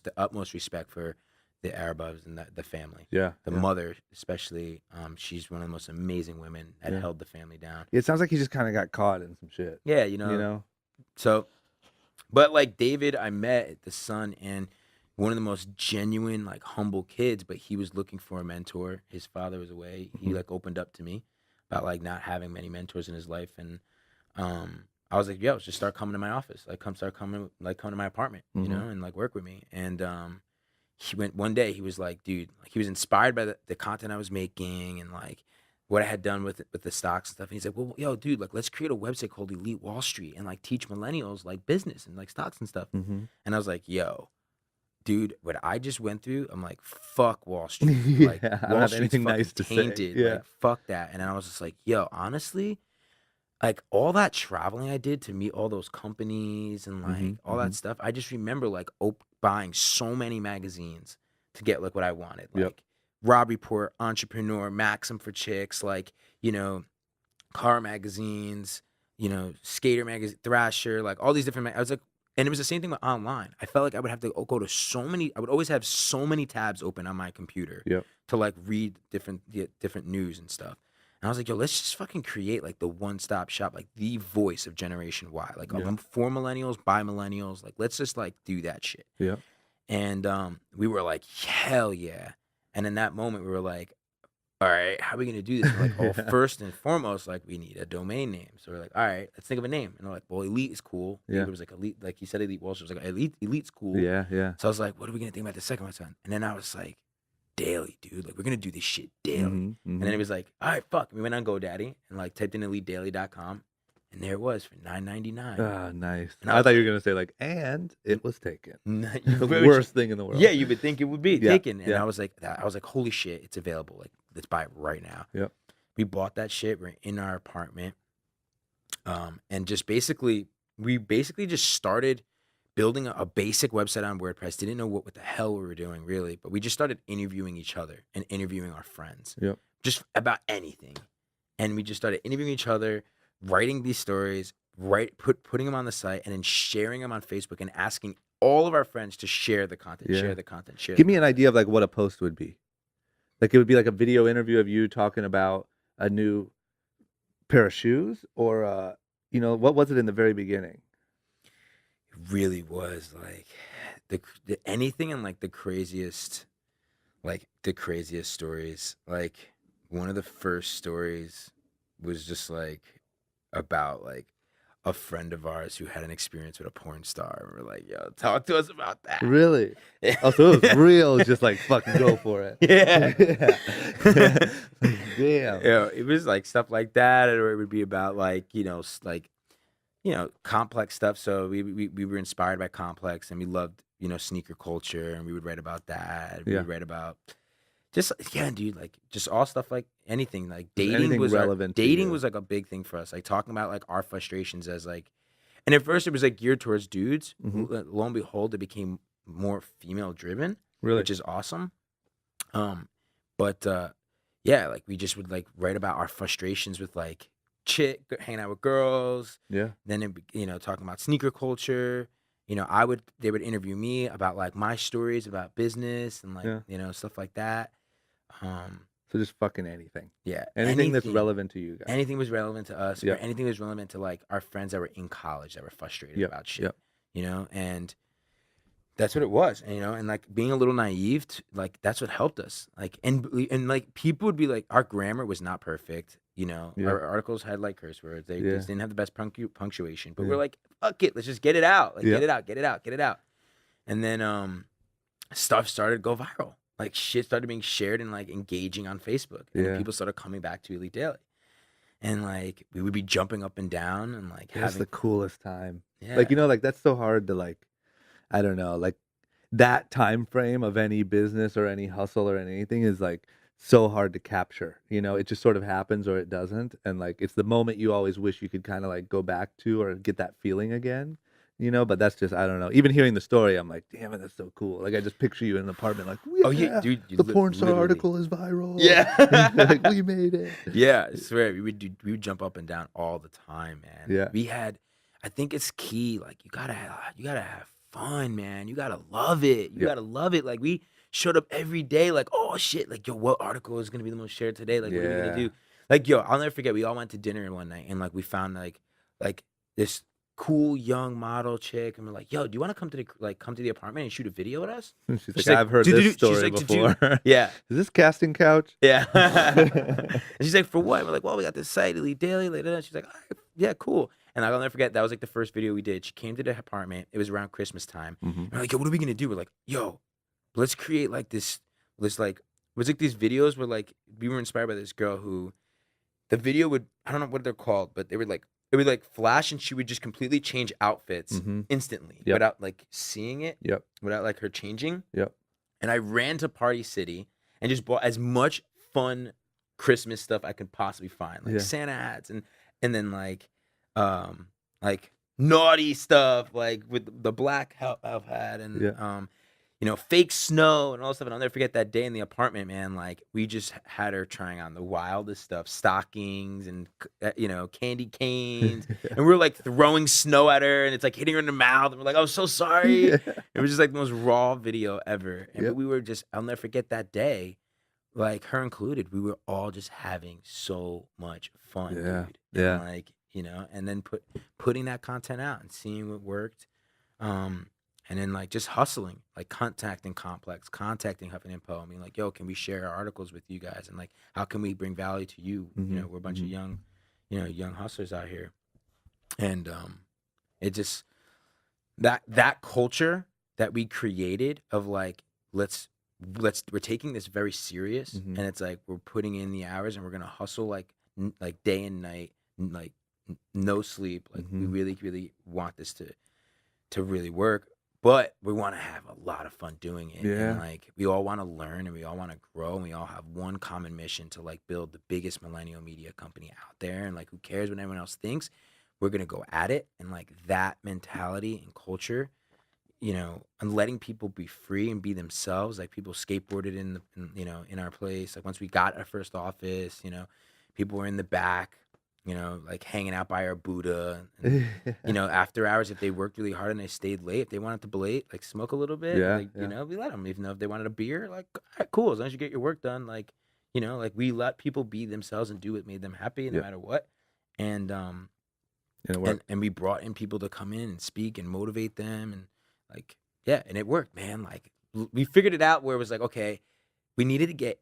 the utmost respect for the Arabs and the family. Yeah. The mother, especially, she's one of the most amazing women that held the family down. It sounds like he just kind of got caught in some shit. Yeah, So, but like David, I met the son, and one of the most genuine, like humble kids, but he was looking for a mentor. His father was away. He like opened up to me about like not having many mentors in his life, and I was like, yo, just start coming to my office. Like, come to my apartment, and like work with me. And he went one day. He was like, dude, like he was inspired by the content I was making and like what I had done with the stocks and stuff. And he's like, well, yo, dude, like let's create a website called Elite Wall Street and like teach millennials like business and like stocks and stuff. And I was like, yo, dude, what I just went through, I'm like, fuck Wall Street. Like, I don't Wall have Street's anything fucking nice to tainted. say. Yeah. Like, fuck that. And then I was just like, yo, honestly, like all that traveling I did to meet all those companies and like all that stuff, I just remember like buying so many magazines to get like what I wanted. Like Rob Report, Entrepreneur, Maxim for Chicks, like, car magazines, Skater magazine, Thrasher, like all these different I was like, and it was the same thing with online. I felt like I would have to go to I would always have so many tabs open on my computer to like read different news and stuff. And I was like, yo, let's just fucking create like the one-stop shop, like the voice of Generation Y. Like for millennials, by millennials. Like, let's just like do that shit. Yeah. And we were like, hell yeah. And in that moment, we were like, all right, how are we going to do this? We're like, well, first and foremost, like we need a domain name. So we're like, all right, let's think of a name. And we're like, well, Elite is cool. Yeah. It was like Elite, like he said, Elite Wall Street was like, Elite's cool. Yeah, yeah. So I was like, what are we going to think about the second one? And then I was like, daily, dude. Like, we're going to do this shit daily. And then it was like, all right, fuck. We went on GoDaddy and like typed in EliteDaily.com. And there it was for $9.99. Ah, nice. And I thought you were going to say like, and it was taken. The worst thing in the world. Yeah, you would think it would be taken. And I was like, holy shit, it's available. Like, let's buy it right now. Yep. We bought that shit. We're in our apartment. And we basically just started building a basic website on WordPress. Didn't know what the hell we were doing really, but we just started interviewing each other and interviewing our friends. Yep. Just about anything. And we just started interviewing each other, writing these stories, putting them on the site, and then sharing them on Facebook and asking all of our friends to share the content, Give me an idea of like what a post would be. Like it would be like a video interview of you talking about a new pair of shoes, or you know, what was it in the very beginning? It really was like the anything in like the craziest stories. Like one of the first stories was just like about like a friend of ours who had an experience with a porn star. And we're like, yo, talk to us about that. Really? Oh, so it was real, just like fucking go for it. Yeah. Yeah. Damn. Yeah, it was like stuff like that, or it would be about like, complex stuff. So we were inspired by complex, and we loved, sneaker culture, and we would write about that. We Yeah. would write about just, yeah, dude, like just all stuff, like anything, like Was dating anything was relevant to dating you? was like a big thing for us, like talking about like our frustrations as like, and at first it was like geared towards dudes. Mhm. Lo and behold, it became more female driven, Really? which is awesome. But yeah, like we just would like write about our frustrations with like hanging out with girls. Yeah. Then talking about sneaker culture. They would interview me about like my stories about business and like Yeah. stuff like that. So just fucking anything. Yeah, Anything that's relevant to you guys. anything was relevant to us, or Yep. anything was relevant to like our friends that were in college that were frustrated Yep. about shit. Yep. And that's what it was, and like being a little naive, like that's what helped us. Like, and like people would be like, our grammar was not perfect. Yeah. Our articles had like curse words. They Yeah. just didn't have the best punctuation. But Yeah. we're like, fuck it, let's just get it out. Like, Yeah. get it out, get it out, get it out. And then stuff started to go viral. Like shit started being shared and like engaging on Facebook. And then Yeah. people started coming back to Elite Daily. And like we would be jumping up and down and like That's having the coolest time. yeah. Like, like that's so hard to like, I don't know, like that time frame of any business or any hustle or anything is like so hard to capture. It just sort of happens or it doesn't. And like it's the moment you always wish you could kind of like go back to or get that feeling again. But that's just, I don't know. Even hearing the story, I'm like, damn it, that's so cool. Like I just picture you in an apartment like, Oh yeah, dude, the porn star literally. article is viral. Yeah. Like we made it. Yeah, I swear we would jump up and down all the time, man. Yeah. I think it's key. Like you gotta have fun, man. You gotta love it. You Yeah. gotta love it. Like we showed up every day, like, oh shit, like yo, what article is gonna be the most shared today? Like, what are we gonna do? Like, yo, I'll never forget. We all went to dinner one night, and like we found like this cool young model chick, and we're like, yo, do you want to come to the apartment and shoot a video with us? She's like, She's like, I've heard "Dude, this she's story like, "Did you-" before. Yeah. Is this casting couch? Yeah. And she's like, for what? We're like, well, we got this site, Elite Daily. Like, she's like, all right, yeah, cool. And I'll never forget, that was like the first video we did. She came to the apartment. It was around Christmas time. Mhm. And we're like, yo, what are we gonna do? We're like, yo, let's create like this like, it was like these videos where like we were inspired by this girl who the video would, I don't know what they're called, but they were like, it would like flash and she would just completely change outfits Mhm. instantly Yep. without like seeing it, Yep. without like her changing. Yep. And I ran to Party City and just bought as much fun Christmas stuff I could possibly find, like Yeah. Santa hats and then like naughty stuff, like with the black elf hat and Yeah. fake snow and all that stuff. And I'll never forget that day in the apartment, man. Like we just had her trying on the wildest stuff, stockings and candy canes, and we were like throwing snow at her, and it's like hitting her in the mouth, and we're like, "I'm so sorry." Yeah. It was just like the most raw video ever. And Yep. but we were just, I'll never forget that day, like her included. We were all just having so much fun, Yeah. dude. Yeah. And like, and then putting that content out and seeing what worked. And then like just hustling, like contacting Complex, contacting Huff and Info. I mean, like, yo, can we share our articles with you guys? And like, how can we bring value to you? Mhm. We're a bunch of young, young hustlers out here. And it just, that culture that we created of like, we're taking this very serious, Mhm. and it's like we're putting in the hours and we're gonna hustle like day and night, like no sleep. Like we Mhm. really, really want this to really work, but we want to have a lot of fun doing it. Yeah. And like we all want to learn and we all want to grow, and we all have one common mission to like build the biggest millennial media company out there. And like, who cares what anyone else thinks? We're gonna go at it. And like that mentality and culture, and letting people be free and be themselves. Like people skateboarded in our place. Like once we got our first office, people were in the back, like hanging out by our Buddha. And, after hours, if they worked really hard and they stayed late, if they wanted to like smoke a little bit, Yeah, like, yeah. we let them. Even though if they wanted a beer, like, all right, cool, as long as you get your work done. Like, like we let people be themselves and do what made them happy, no Yep. matter what. And And it worked. And we brought in people to come in and speak and motivate them, and like, yeah, and it worked, man. Like we figured it out where it was like, okay, we needed to get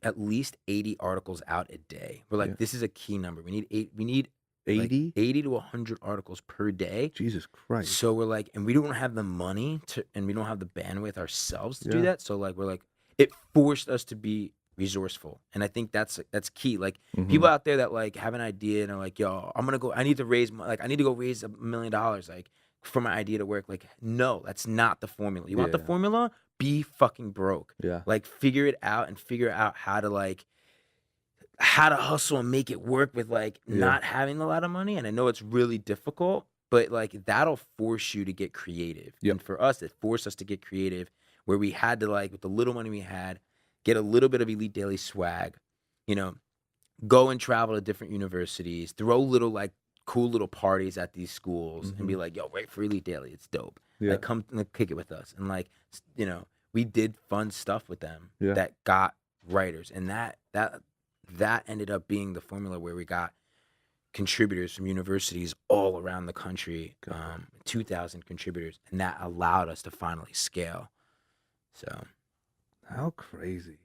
at least 80 articles out a day. We're Yeah. like, this is a key number. We need like 80? 80 to 100 articles per day. Jesus Christ. So we're like, and we don't have the money and we don't have the bandwidth ourselves to do Yeah. that. So like, we're like, it forced us to be resourceful. And I think that's key. Like people Mhm. out there that like have an idea and are like, yo, I need to go raise $1 million, like for my idea to work. Like, no, that's not the formula. You want the Yeah. formula? Be fucking broke. Yeah. Like figure it out and figure out how to hustle and make it work with like Yeah. not having a lot of money. And I know it's really difficult, but like that'll force you to get creative. Yep. And for us, it forced us to get creative where we had to like, with the little money we had, get a little bit of Elite Daily swag, you know, go and travel to different universities, throw little like cool little parties at these schools and be like, yo, wait for Elite Daily. It's dope. Yeah. Like come and kick it with us. And like, you know, we did fun stuff with them Yeah. that got writers. And that ended up being the formula where we got contributors from universities all around the country, 2,000 contributors, and that allowed us to finally scale. So How crazy.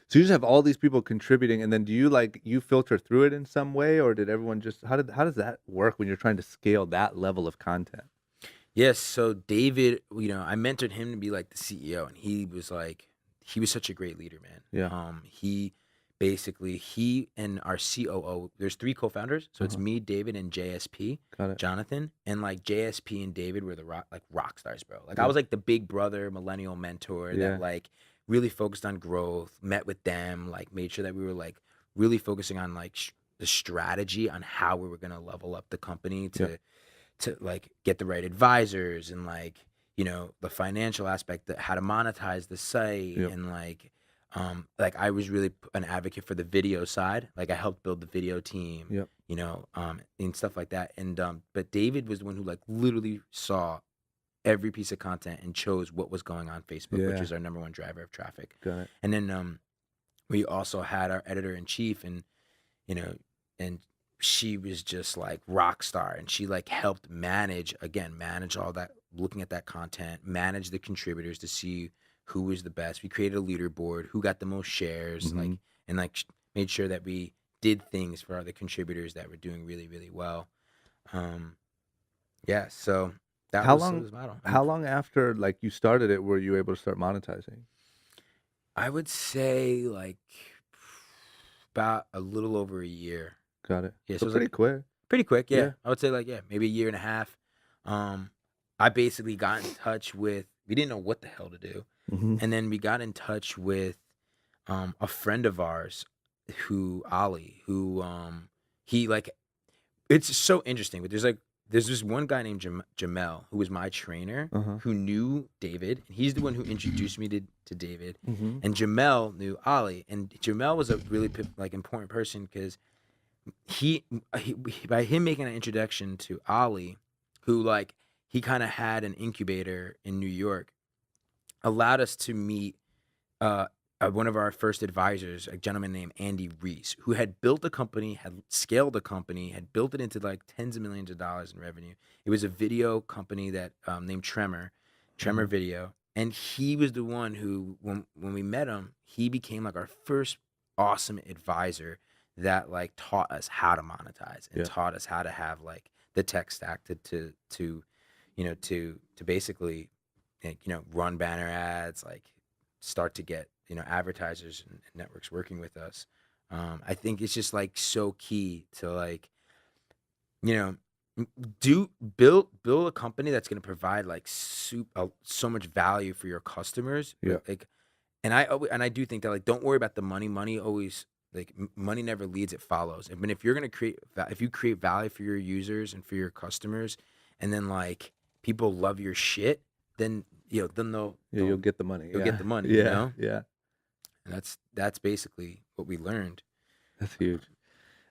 So you just have all these people contributing, and then do you filter through it in some way, or did everyone just how does that work when you're trying to scale that level of content? yes, so David, you know, I mentored him to be like the CEO, and he was such a great leader, man. Yeah. He and our COO, there's 3 co-founders, so it's me, David, and JSP, Got it. Jonathan, and like JSP and David were the rock stars, bro. Like I Yeah. was like the big brother, millennial mentor Yeah. that like really focused on growth, met with them, like made sure that we were like really focusing on like the strategy on how we were gonna level up the company Yeah. to like get the right advisors and like, you know, the financial aspect, that how to monetize the site, Yep. and like I was really an advocate for the video side. Like I helped build the video team, Yep. you know, and stuff like that. And but David was the one who like literally saw every piece of content and chose what was going on Facebook, which Yeah. is our number 1 driver of traffic. Got it. And then we also had our editor in chief, and you know, and she was just like rock star, and she like helped manage all that, looking at that content, manage the contributors to see who was the best. We created a leaderboard, who got the most shares, like, and like made sure that we did things for other contributors that were doing really, really well. Yeah, so that How was long his model. how long after like you started it were you able to start monetizing? I would say like about a little over a year. Got it. Yeah, So so it was pretty like quick. pretty quick. Yeah, Yeah. I would say like, yeah, maybe a year and a half. I basically got in touch with. We didn't know what the hell to do, Mhm. and then we got in touch with a friend of ours, Ali, who he like. It's so interesting, but there's this one guy named Jamel who was my trainer, Uh-huh. who knew David, and he's the one who introduced me to David. Mhm. And Jamel knew Ali, and Jamel was a really like important person because he by him making an introduction to Ali, who like he kind of had an incubator in New York, allowed us to meet one of our first advisors, a gentleman named Andy Reese, who had built a company, had scaled a company, had built it into like tens of millions of dollars in revenue. It was a video company that named Tremor Video, and he was the one who, when we met him, he became like our first awesome advisor that like taught us how to monetize and Yeah. taught us how to have like the tech stack to you know to basically, you know, run banner ads, like start to get, you know, advertisers and networks working with us. I think it's just like so key to like, you know, build a company that's going to provide like so much value for your customers. Yeah. Like, and I do think that like, don't worry about the money. Money always like money never leads, it follows. And if you're going to if you create value for your users and for your customers, and then like people love your shit, then they'll You'll get the money. you'll get the money, Yeah. you know? Yeah. And that's basically what we learned. That's huge.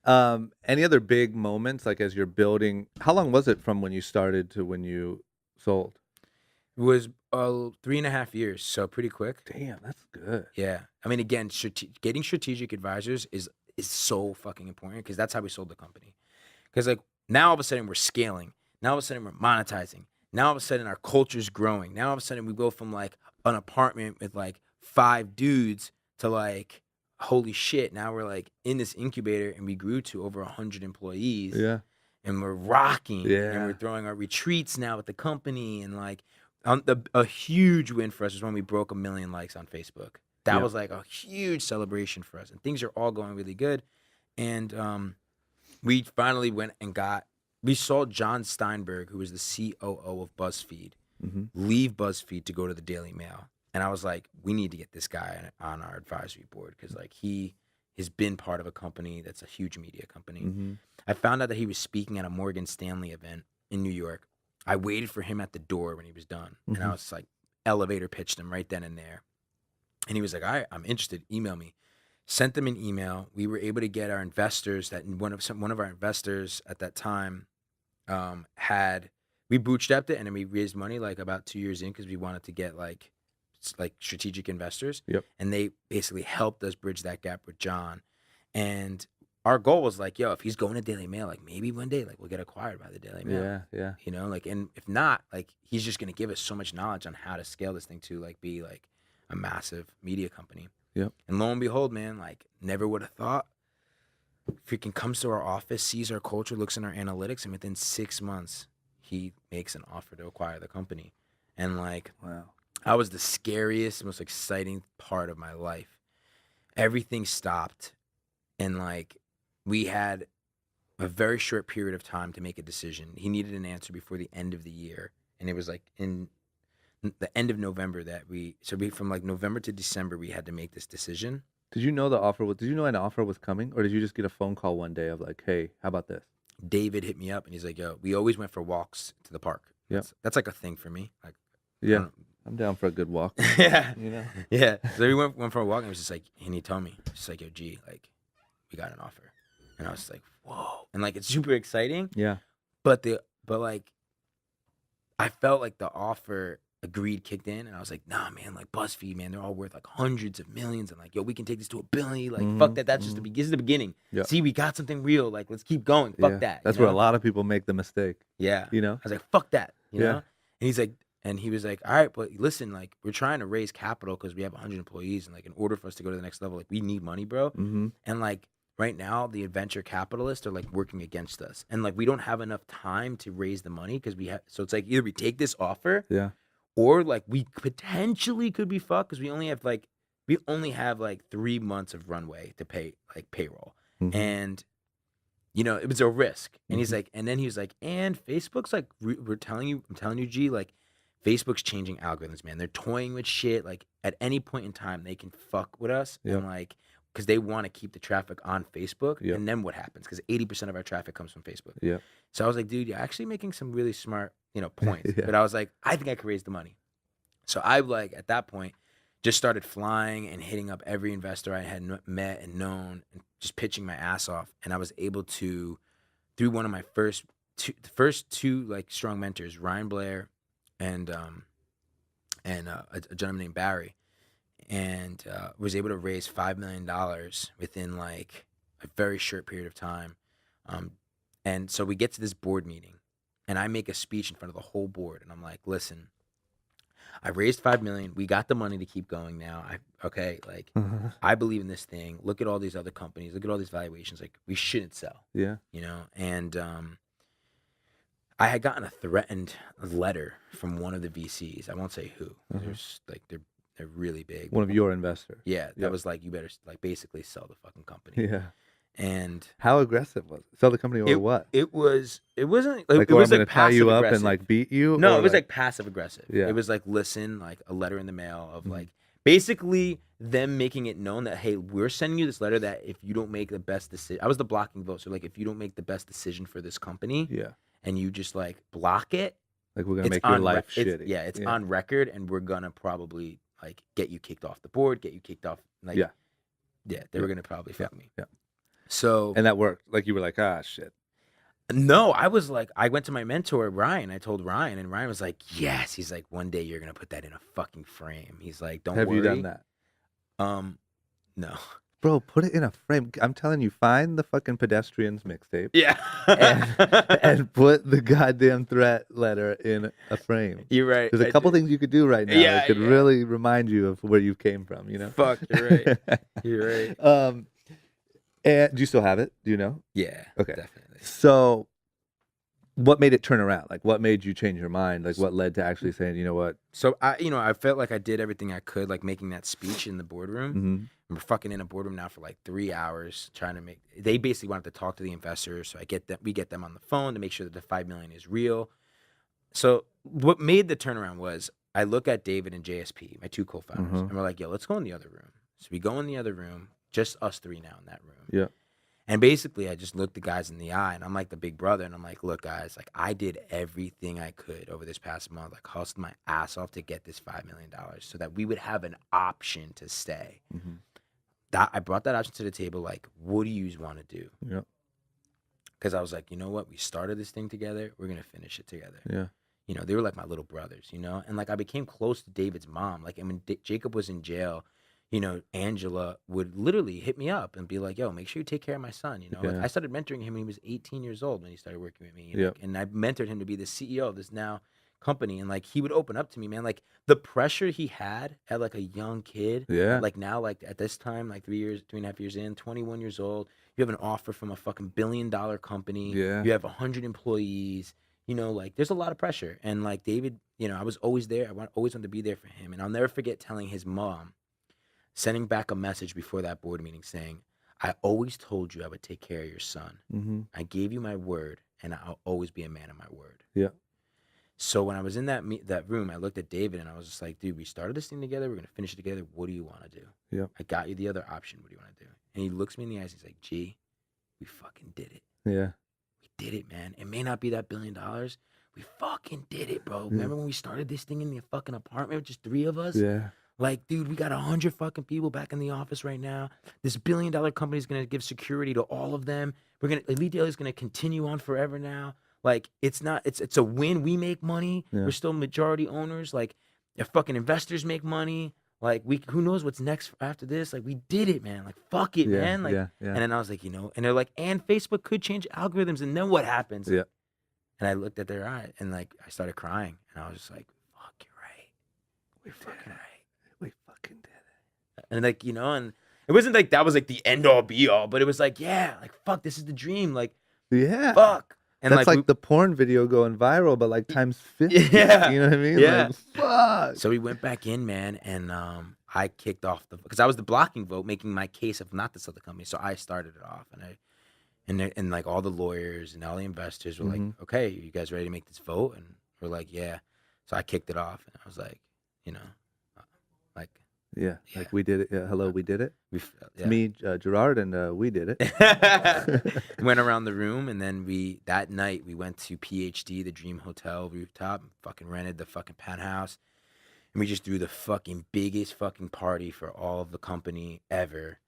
Any other big moments like as you're building? How long was it from when you started to when you sold? It was 3.5 years, so pretty quick. Damn, that's good. Yeah, I mean, again, getting strategic advisors is so fucking important, because that's how we sold the company. Because like Now all of a sudden we're scaling. Now all of a sudden we're monetizing. Now all of a sudden our culture's growing. Now all of a sudden we go from like an apartment with like 5 dudes to like, holy shit, now we're like in this incubator and we grew to over 100 employees. Yeah. And we're rocking. Yeah. And we're throwing our retreats now with the company. And like a huge win for us was when we broke 1 million likes on Facebook. That was like a huge celebration for us. And things are all going really good. And we finally went and we saw John Steinberg, who was the COO of BuzzFeed, leave BuzzFeed to go to the Daily Mail. And I was like, we need to get this guy on our advisory board because like he has been part of a company that's a huge media company. I found out that he was speaking at a Morgan Stanley event in New York. I waited for him at the door when he was done. And I was like, elevator pitched him right then and there. And he was like, all right, I'm interested. Email me. Sent them an email. We were able to get our investors one of our investors at that time we bootstrapped it and then we raised money like about 2 years in because we wanted to get like strategic investors. And they basically helped us bridge that gap with John. And our goal was like, yo, if he's going to Daily Mail, like maybe one day like we'll get acquired by the Daily Mail. Yeah. You know, like, and if not, like he's just gonna give us so much knowledge on how to scale this thing to like be like a massive media company. And lo and behold, man, like never would have thought. Freaking comes to our office, sees our culture, looks in our analytics, and within 6 months, he makes an offer to acquire the company. And like, wow, that was the scariest, most exciting part of my life. Everything stopped, and like, we had a very short period of time to make a decision. He needed an answer before the end of the year, and it was like in the end of November from like November to December, we had to make this decision. Did you know an offer was coming, or did you just get a phone call one day of like, hey, how about this? David hit me up and he's like, yo, we always went for walks to the park. That's like a thing for me. Like, I'm down for a good walk. Yeah. You know? Yeah. So we went for a walk and it was just like, and he told me, just like, yo, G, like, we got an offer. And I was like, whoa. And like, it's super exciting. Yeah. But like, I felt like the offer agreed kicked in and I was like, nah, man, like BuzzFeed, man, they're all worth like hundreds of millions and like, yo, we can take this to $1 billion. Like, fuck that. That's just this is the beginning. See, we got something real. Like, let's keep going. Fuck that. That's where a lot of people make the mistake. Yeah. You know? I was like, fuck that. You know? And he was like, all right, but listen, like, we're trying to raise capital because we have 100 employees. And like, in order for us to go to the next level, like, we need money, bro. And like, right now, the venture capitalists are like working against us. And like, we don't have enough time to raise the money because so it's like either we take this offer. Or like we potentially could be fucked because we only have like 3 months of runway to pay like payroll. And you know, it was a risk. And he's like, and then he was like, and Facebook's like, I'm telling you, G, like Facebook's changing algorithms, man. They're toying with shit. Like at any point in time, they can fuck with us. And like, because they want to keep the traffic on Facebook. And then what happens? Because 80% of our traffic comes from Facebook. So I was like, dude, you're actually making some really smart, points. But I was like, I think I could raise the money. So I like at that point just started flying and hitting up every investor I had met and known and just pitching my ass off. And I was able to, through one of my first two like strong mentors, Ryan Blair and a gentleman named Barry, and was able to raise $5 million within like a very short period of time. And so we get to this board meeting and I make a speech in front of the whole board. And I'm like, listen, I raised $5 million. We got the money to keep going now. I believe in this thing. Look at all these other companies. Look at all these valuations. Like, we shouldn't sell. And I had gotten a threatened letter from one of the VCs. I won't say who. There's like they're really big. One of your investors. Yeah, that was like, you better like basically sell the fucking company. And how aggressive was it? Sell the company or what? It wasn't like, it was I'm like gonna tie you up aggressive. and like beat you. No, it was like passive aggressive. Yeah. It was like, listen, like a letter in the mail of like basically them making it known that, hey, we're sending you this letter that if you don't make the best decision, I was the blocking vote. So like, if you don't make the best decision for this company, and you just like block it, like we're gonna make your life shitty. It's on record, and we're gonna probably like get you kicked off the board, get you kicked off. Like, they were gonna probably fuck me. So and that worked. Like you were like, ah, shit. No, I was like, I went to my mentor, Ryan. I told Ryan, and Ryan was like, yes. He's like, one day you're going to put that in a fucking frame. He's like, don't worry. Have you done that? No. Bro, put it in a frame. I'm telling you, find the fucking Pedestrians mixtape Yeah. and and put the goddamn threat letter in a frame. You're right. There's a I couple did. things you could do right now that Yeah, could yeah. really remind you of where you came from, you know? Fuck, you're right. You're right. And do you still have it? Do you know? Yeah, Okay. definitely. So what made it turn around? Like, what made you change your mind? Like, what led to actually saying, you know what? So I felt like I did everything I could, like making that speech in the boardroom. Mm-hmm. We're fucking in a boardroom now for like 3 hours trying to make. They basically wanted to talk to the investors, so we get them on the phone to make sure that the 5 million is real. So what made the turnaround was I look at David and JSP, my two co-founders, and we're like, yo, let's go in the other room. So we go in the other room, just us three now in that room. Yeah. And basically, I just looked the guys in the eye, and I'm like the big brother, and I'm like, look, guys, like I did everything I could over this past month, like hustled my ass off to get this $5 million so that we would have an option to stay. Mm-hmm. I brought that option to the table, like, what do you want to do? Yeah. Because I was like, you know what? We started this thing together. We're going to finish it together. Yeah. You know, they were like my little brothers, you know? And like I became close to David's mom. Like, and when Jacob was in jail, you know, Angela would literally hit me up and be like, yo, make sure you take care of my son. You know, like I started mentoring him when he was 18 years old when he started working with me. Yeah. And I mentored him to be the CEO of this now company. And like, he would open up to me, man, like the pressure he had at like a young kid. Yeah. Like now, like at this time, like 3.5 years in, 21 years old, you have an offer from a fucking $1 billion company. Yeah. You have 100 employees. You know, like there's a lot of pressure. And like David, you know, I was always there. Always wanted to be there for him. And I'll never forget telling his mom, sending back a message before that board meeting saying, I always told you I would take care of your son. Mm-hmm. I gave you my word, and I'll always be a man of my word. Yeah. So when I was in that room, I looked at David, and I was just like, dude, we started this thing together. We're going to finish it together. What do you want to do? Yeah. I got you the other option. What do you want to do? And he looks me in the eyes. He's like, G, we fucking did it. Yeah. We did it, man. It may not be that $1 billion. We fucking did it, bro. Yeah. Remember when we started this thing in the fucking apartment with just 3 of us? Yeah. Like, dude, we got 100 fucking people back in the office right now. This $1 billion company is gonna give security to all of them. Elite Daily is gonna continue on forever now. Like, it's a win. We make money. Yeah. We're still majority owners. Like, if fucking investors make money, like who knows what's next after this? Like, we did it, man. Like, fuck it, Yeah. man. Like, Yeah. and then I was like, you know, and they're like, and Facebook could change algorithms, and then what happens? Yeah. And I looked at their eye, and like I started crying, and I was just like, fuck, you're right. We fucking right. We fucking did it. And like, you know, and it wasn't like that was like the end all be all, but it was like, yeah, like fuck, this is the dream. Like, Yeah. fuck. And that's like the porn video going viral, but like times 50. Yeah. You know what I mean? Yeah. Like, fuck. So we went back in, man, and I kicked off because I was the blocking vote, making my case of not to sell the company. So I started it off, and like all the lawyers and all the investors were like, okay, you guys ready to make this vote? And we're like, yeah. So I kicked it off, and I was like, you know, like. Yeah, like we did it. Yeah, hello, we did it. It's Yeah. me, Gerard, and we did it. Went around the room, and then that night we went to PhD, the Dream Hotel rooftop, and fucking rented the fucking penthouse, and we just threw the fucking biggest fucking party for all of the company ever.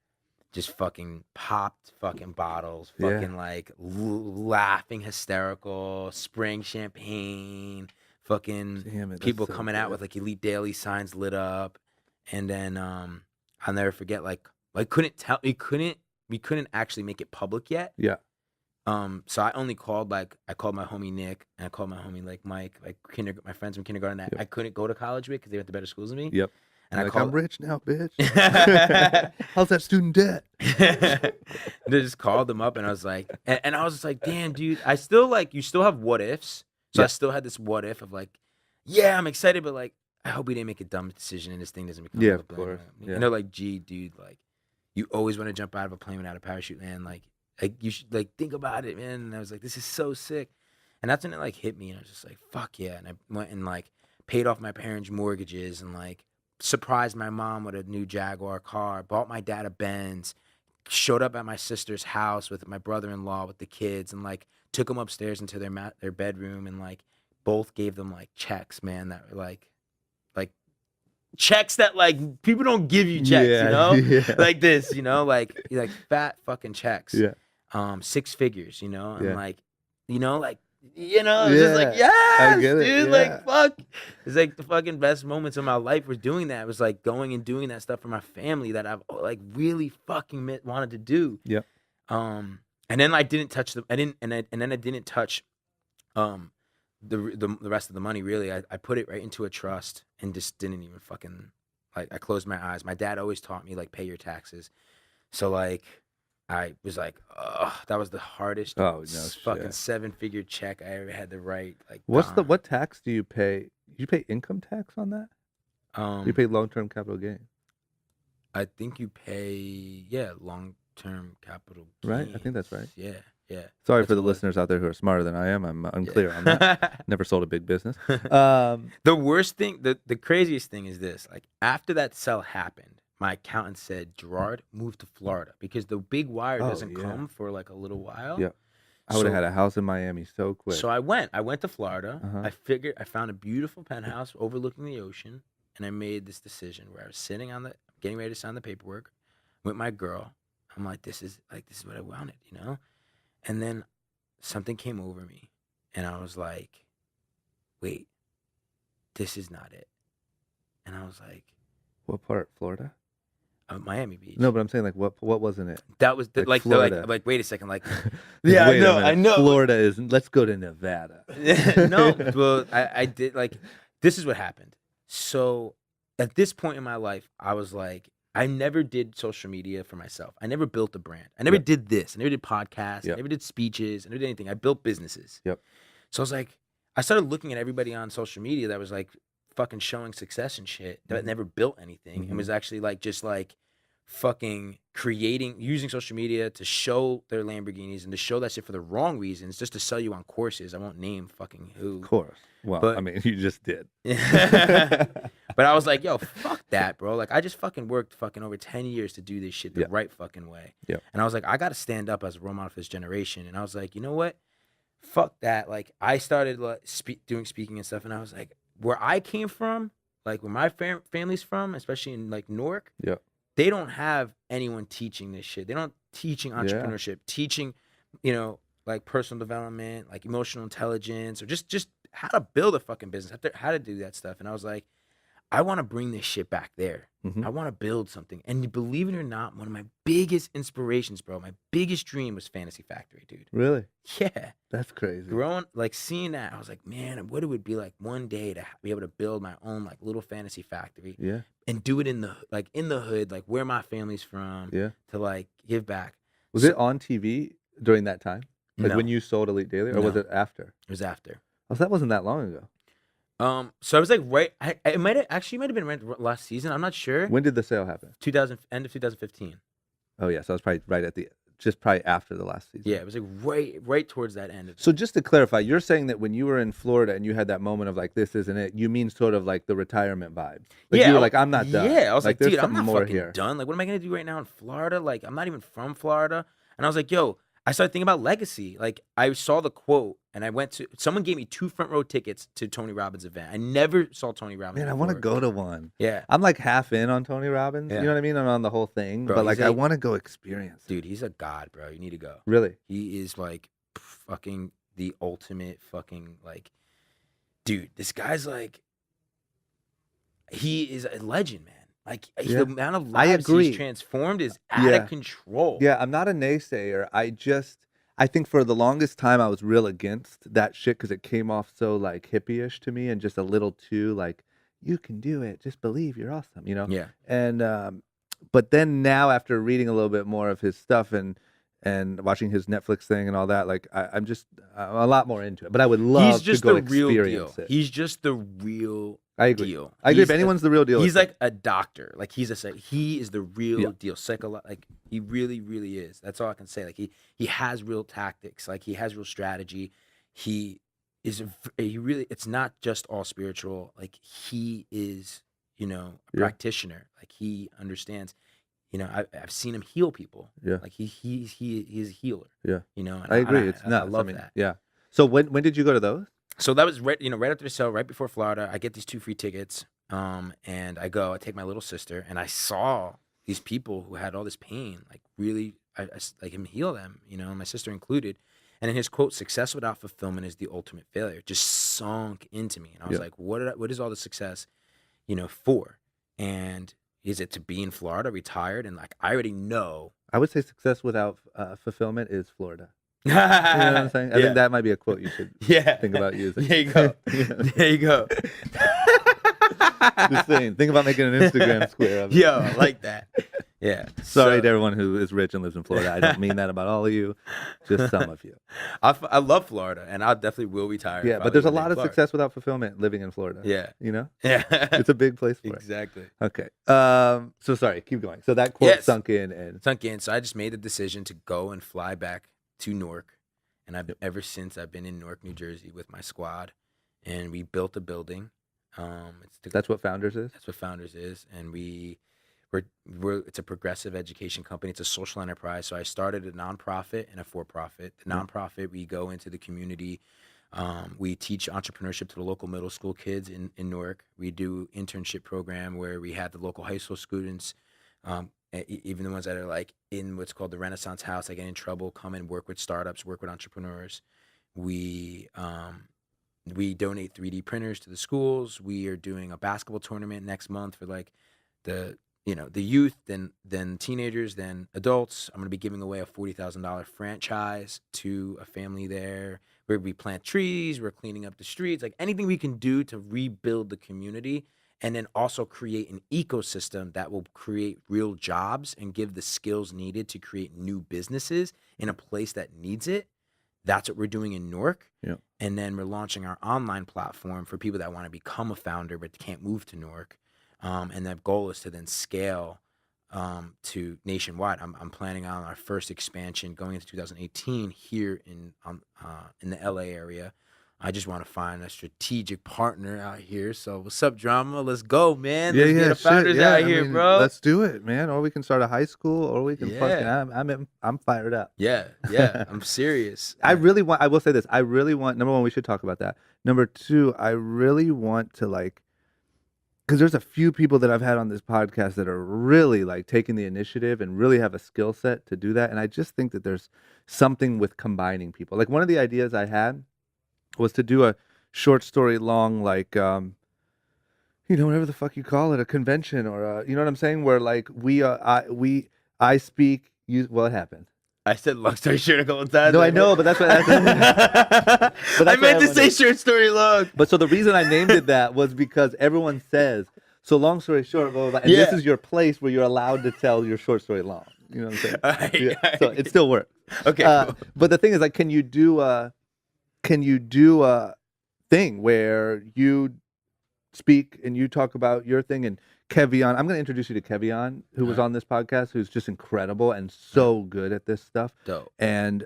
Just fucking popped fucking bottles, fucking like laughing, hysterical, spraying champagne, fucking people so coming out with like Elite Daily signs lit up. And then I'll never forget, like we couldn't actually make it public yet. Yeah. So I only called I called my homie Nick, and I called my homie like Mike, like my friends from kindergarten that I couldn't go to college with because they went to better schools than me. Yep. And I'm rich now, bitch. How's that student debt? They just called them up, and I was like, and I was just like, damn, dude, I still you still have what ifs. So I still had this what if of like, yeah, I'm excited, but like, I hope we didn't make a dumb decision and this thing doesn't become of course. Yeah. And they're like, gee, dude, like, you always want to jump out of a plane without a parachute, man. Like you should think about it, man. And I was like, this is so sick. And that's when it hit me, and I was just like, fuck yeah. And I went and paid off my parents' mortgages and surprised my mom with a new Jaguar car, bought my dad a Benz, showed up at my sister's house with my brother-in-law with the kids, and took them upstairs into their bedroom, and both gave them checks, man, that were checks that people don't give you checks, you know? Yeah. Like this, you know, like fat fucking checks. Yeah. 6 figures, you know? And Yeah. You know, it's just like, Yeah, I yes, get it. dude, like Yeah. fuck. It's like the fucking best moments of my life was doing that. It was like going and doing that stuff for my family that I've like really fucking wanted to do. Yep. And then I didn't touch the, I didn't, and then I didn't touch, um, the rest of the money really. I put it right into a trust and just didn't even fucking like. I closed my eyes. My dad always taught me like pay your taxes. So like I was like, ugh, that was the hardest Oh, no fucking shit. 7-figure check I ever had to write. Like, What tax do you pay? Do you pay income tax on that? Do you pay long-term capital gain? I think you pay, yeah, long-term capital Right? I think that's right. gains. Yeah. Sorry That's for the what it was. listeners out there who are smarter than I am. I'm unclear on that. Yeah. Never sold a big business. The worst thing, the craziest thing is this. Like after that sell happened, my accountant said, Gerard, move to Florida because the big wire Oh, doesn't yeah. come for like a little while. Yeah. I would have So had a house in Miami so quick. So I went to Florida. Uh-huh. I found a beautiful penthouse overlooking the ocean, and I made this decision where I was sitting getting ready to sign the paperwork with my girl. I'm like, this is what I wanted, you know? And then something came over me, and I was like, wait, this is not it. And I was like, What part? Florida? Miami Beach. No, but I'm saying like what wasn't it? That was Like Florida. like wait a second, like Yeah, I know. Florida is. Let's go to Nevada. No, but I did like this is what happened. So at this point in my life, I was like, I never did social media for myself. I never built a brand. I never Yep. did this. I never did podcasts. Yep. I never did speeches. I never did anything. I built businesses. Yep. So I was like, I started looking at everybody on social media that was like fucking showing success and shit that never built anything and was actually like just like fucking using social media to show their Lamborghinis and to show that shit for the wrong reasons, just to sell you on courses. I won't name fucking who. Of course. Well, But- I mean, you just did. But I was like, yo, fuck that, bro. Like I just fucking worked fucking over 10 years to do this shit the Yeah. right fucking way. Yeah. And I was like, I got to stand up as a role model for this generation. And I was like, you know what? Fuck that. Like I started like doing speaking and stuff. And I was like, where I came from, like where my family's from, especially in like Newark, Yeah. they don't have anyone teaching this shit. They don't teaching entrepreneurship, teaching, you know, like personal development, like emotional intelligence, or just how to build a fucking business, how to do that stuff. And I was like, I want to bring this shit back there. Mhm. I want to build something. And believe it or not, one of my biggest inspirations, bro, my biggest dream was Fantasy Factory, dude. Really? Yeah. That's crazy. Like seeing that, I was like, man, what it would be like one day to be able to build my own like little fantasy factory Yeah. and do it in the hood, like where my family's from, Yeah. to like give back. Was So- it on TV during that time? Like No. when you sold Elite Daily, or was No. it after? It was after. Oh, so that wasn't that long ago. So I was like, right. It might have been right last season. I'm not sure. When did the sale happen? End of 2015. Oh yeah, so I was probably right at probably after the last season. Yeah, it was like right towards that end. So just to clarify, you're saying that when you were in Florida and you had that moment of like, this isn't it, you mean sort of like the retirement vibes? Like Yeah, you were like, I'm not done. Yeah, I was like, there's dude, I'm something not more fucking here. done. Like, what am I gonna do right now in Florida? Like, I'm not even from Florida. And I was like, yo, I started thinking about legacy. Like, I saw the quote, and someone gave me 2 front row tickets to Tony Robbins' event. I never saw Tony Robbins. Man, I want to before. go to one. Yeah, I'm like half in on Tony Robbins. Yeah. You know what I mean? And on the whole thing. Bro, but like, he's I a- want to go experience it. dude, he's a god, bro. You need to go. Really? He is like fucking the ultimate fucking like, dude. This guy's like, he is a legend, man. Like Yeah. the amount of I lives agree. he's transformed is out Yeah. of control. Yeah, I'm not a naysayer. I think for the longest time I was real against that shit because it came off so like hippie-ish to me and just a little too like, you can do it. Just believe you're awesome, you know? Yeah. And but then now after reading a little bit more of his stuff and watching his Netflix thing and all that, like I'm a lot more into it. But I would love He's just to go the real deal. experience it. He's just the real I agree. deal. I agree. He's If anyone's the real deal, he's it's like a doctor. Like he is the real Yeah. deal. Like he really, really is. That's all I can say. Like he has real tactics. Like he has real strategy. He really. It's not just all spiritual. Like he is, a Yeah. practitioner. Like he understands. I've seen him heal people. Yeah. Like he's a healer. Yeah. And I agree. It's I nuts. love I mean, that. Yeah. So when did you go to those? So that was right after the sale, right before Florida. I get these 2 free tickets, and I take my little sister, and I saw these people who had all this pain, like really, I like him heal them, my sister included, And in his quote, success without fulfillment is the ultimate failure, just sunk into me. And I was like, what is all the success, for? And is it to be in Florida, retired? And like, I already know. I would say success without fulfillment is Florida. You know what I'm saying? I think that might be a quote you should think about using. There you go. There you go. Just saying. Think about making an Instagram square of it. Yo, I like that. Yeah. Sorry to everyone who is rich and lives in Florida. I don't mean that about all of you, just some of you. I love Florida, and I definitely will retire. Yeah, but there's a lot of success without fulfillment living in Florida. Yeah. Yeah. It's a big place for exactly. it. Okay. So sorry, keep going. So that quote sunk in. So I just made the decision to go and fly back to Newark, and ever since I've been in Newark, New Jersey with my squad, and we built a building. That's what Founders is? That's what Founders is, and it's a progressive education company. It's a social enterprise. So I started a nonprofit and a for-profit. The nonprofit, we go into the community. We teach entrepreneurship to the local middle school kids in Newark. We do internship program where we have the local high school students, even the ones that are like in what's called the Renaissance House, like get in trouble, come and work with startups, work with entrepreneurs. We donate 3D printers to the schools. We are doing a basketball tournament next month for like the youth, then teenagers, then adults. I'm going to be giving away a $40,000 franchise to a family there where we plant trees, we're cleaning up the streets, like anything we can do to rebuild the community, and then also create an ecosystem that will create real jobs and give the skills needed to create new businesses in a place that needs it. That's what we're doing in Newark. Yeah. And then we're launching our online platform for people that want to become a founder but can't move to Newark. And the goal is to then scale to nationwide. I'm planning on our first expansion going into 2018 here in the LA area. I just want to find a strategic partner out here. So what's up, drama? Let's go, man. Let's get the founders out here, bro. Let's do it, man. Or we can start a high school, or we can fucking. I'm fired up. Yeah. I'm serious. I will say this. I really want. Number one, we should talk about that. Number two, I really want to because there's a few people that I've had on this podcast that are really taking the initiative and really have a skill set to do that. And I just think that there's something with combining people. Like one of the ideas I had was to do a short story long, whatever the fuck you call it, a convention or you know what I'm saying? Where I speak, what happened? I said long story short a couple of times. No, I know, but that's what I meant to say short story long. But so the reason I named it that was because everyone says, so long story short, blah, blah, blah, and this is your place where you're allowed to tell your short story long. You know what I'm saying? Right. So it still works. Okay. Cool. But the thing is, can you do a thing where you speak and you talk about your thing, and Kevion, I'm going to introduce you to Kevion, who was on this podcast, who's just incredible and so good at this stuff. Dope. And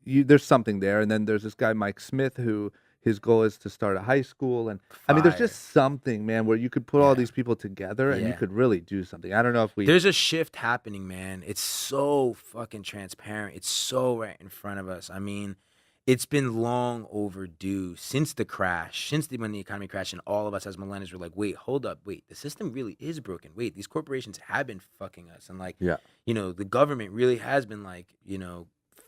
there's something there. And then there's this guy, Mike Smith, who his goal is to start a high school. And I mean, there's just something, man, where you could put all these people together and you could really do something. I don't know if there's a shift happening, man. It's so fucking transparent. It's so right in front of us. I mean, it's been long overdue since the crash, when the economy crashed, and all of us as millennials were like, wait, hold up, wait, the system really is broken. Wait, these corporations have been fucking us. And the government really has been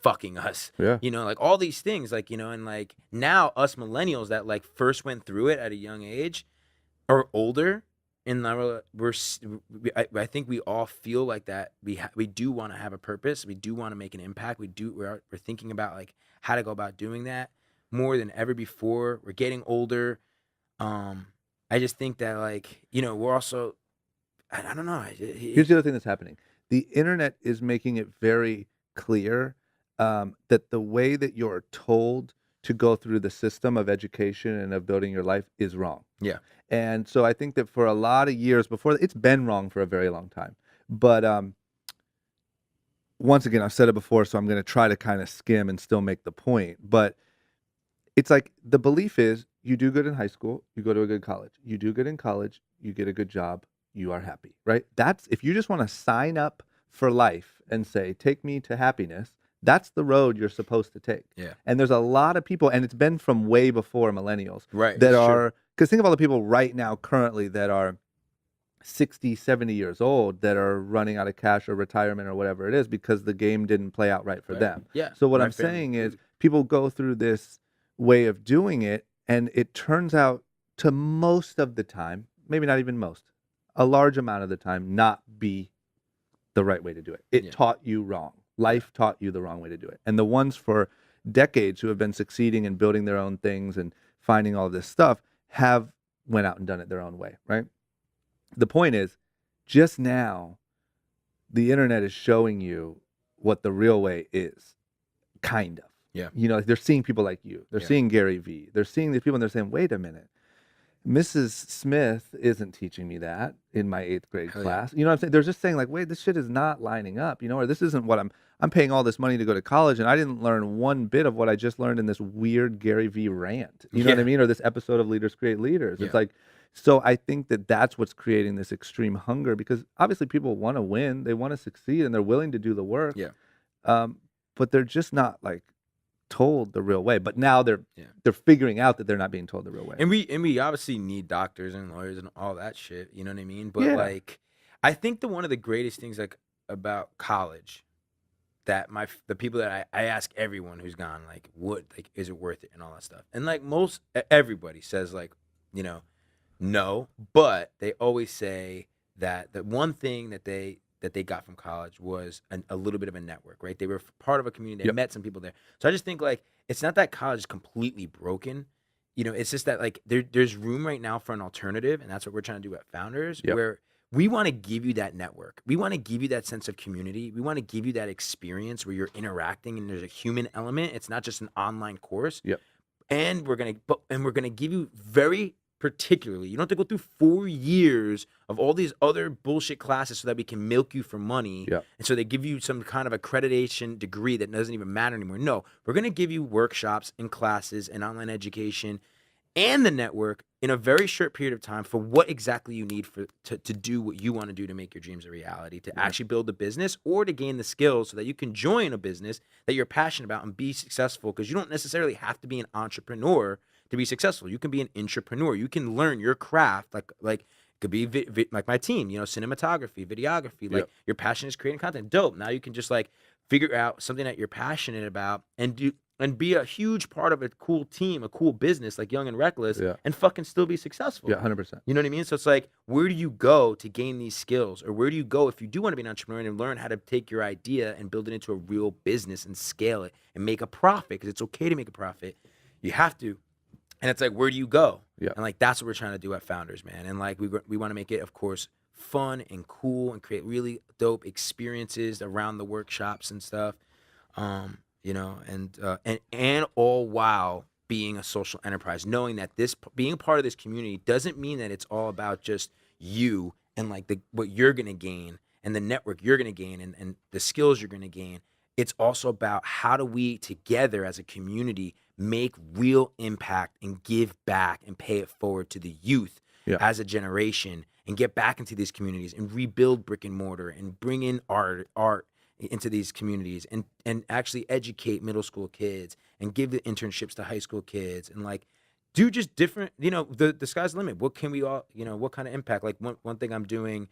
fucking us. Yeah. All these things, and now us millennials that first went through it at a young age are older. And I think we all feel like that. We do want to have a purpose. We do want to make an impact. We're thinking about how to go about doing that more than ever before. We're getting older. I just think that we're also, I don't know. Here's the other thing that's happening. The internet is making it very clear that the way that you're told to go through the system of education and of building your life is wrong. Yeah. And so I think that for a lot of years before, it's been wrong for a very long time. But once again, I've said it before, so I'm going to try to kind of skim and still make the point. But it's the belief is you do good in high school, you go to a good college. You do good in college, you get a good job, you are happy, right? That's, if you just want to sign up for life and say, take me to happiness, that's the road you're supposed to take. Yeah. And there's a lot of people, and it's been from way before millennials, right? That are, because think of all the people right now currently that are 60, 70 years old that are running out of cash or retirement or whatever it is because the game didn't play out right for Right. them. Yeah. So what My I'm family saying is included. people go through this way of doing it and it turns out to most of the time, maybe not even most, a large amount of the time not be the right way to do it. It Yeah. taught you wrong. Yeah. Life taught you the wrong way to do it. And the ones for decades who have been succeeding and building their own things and finding all this stuff have went out and done it their own way, right? The point is, just now, the internet is showing you what the real way is, kind of. Yeah. You know, like they're seeing people like you. They're Yeah. seeing Gary Vee. They're seeing these people and they're saying, wait a minute. Mrs. Smith isn't teaching me that in my 8th grade Hell yeah. class. You know what I'm saying? They're just saying like, wait, this shit is not lining up, you know, or this isn't what I'm paying all this money to go to college and I didn't learn one bit of what I just learned in this weird Gary Vee rant. You know what I Yeah. mean? Or this episode of Leaders Create Leaders. Yeah. It's like, so I think that that's what's creating this extreme hunger because obviously people want to win, they want to succeed and they're willing to do the work. Yeah. But they're just not like told the real way. But now Yeah. they're figuring out that they're not being told the real way. And we obviously need doctors and lawyers and all that shit. You know what I mean? But Yeah. like, I think one of the greatest things like about college that the people that I ask everyone who's gone like, what like is it worth it and all that stuff. And like everybody says like, you know, no, but they always say that the one thing that they got from college was a little bit of a network, right? They were part of a community. They Yep. met some people there. So I just think like it's not that college is completely broken. You know, it's just that like there's room right now for an alternative, and that's what we're trying to do at Founders, Yep. where we want to give you that network. We want to give you that sense of community. We want to give you that experience where you're interacting and there's a human element. It's not just an online course. Yep. And we're gonna give you very particularly, you don't have to go through 4 years of all these other bullshit classes so that we can milk you for money. Yep. And so they give you some kind of accreditation degree that doesn't even matter anymore. No, we're gonna give you workshops and classes and online education and the network in a very short period of time for what exactly you need to do what you want to do to make your dreams a reality, to actually build a business or to gain the skills so that you can join a business that you're passionate about and be successful, because you don't necessarily have to be an entrepreneur to be successful. You can be an intrapreneur. You can learn your craft, like it could be like my team, you know, cinematography, videography. Like Yep. your passion is creating content. Dope. Now you can just like figure out something that you're passionate about and be a huge part of a cool team, a cool business like Young and Reckless, Yeah. and fucking still be successful. Yeah, 100%. You know what I mean? So it's like, where do you go to gain these skills? Or where do you go if you do want to be an entrepreneur and learn how to take your idea and build it into a real business and scale it and make a profit? Because it's okay to make a profit. You have to. And it's like, where do you go? Yeah. And like, that's what we're trying to do at Founders, man. And like, we want to make it, of course, fun and cool and create really dope experiences around the workshops and stuff. You know, and all while being a social enterprise, knowing that being part of this community doesn't mean that it's all about just you and like what you're gonna gain and the network you're gonna gain and the skills you're gonna gain. It's also about how do we together as a community make real impact and give back and pay it forward to the youth as a generation and get back into these communities and rebuild brick and mortar and bring in art into these communities and actually educate middle school kids and give the internships to high school kids and like do just different, you know, the sky's the limit. What can we all, you know, what kind of impact? Like one thing I'm doing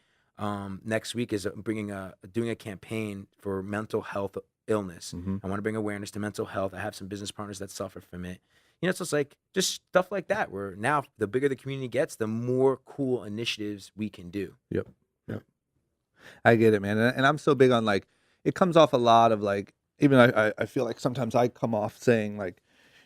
next week is doing a campaign for mental health illness. Mm-hmm. I want to bring awareness to mental health. I have some business partners that suffer from it. You know, so it's like just stuff like that where now the bigger the community gets, the more cool initiatives we can do. Yep. I get it, man. And I'm so big on like, it comes off a lot of like, even I feel like sometimes I come off saying like,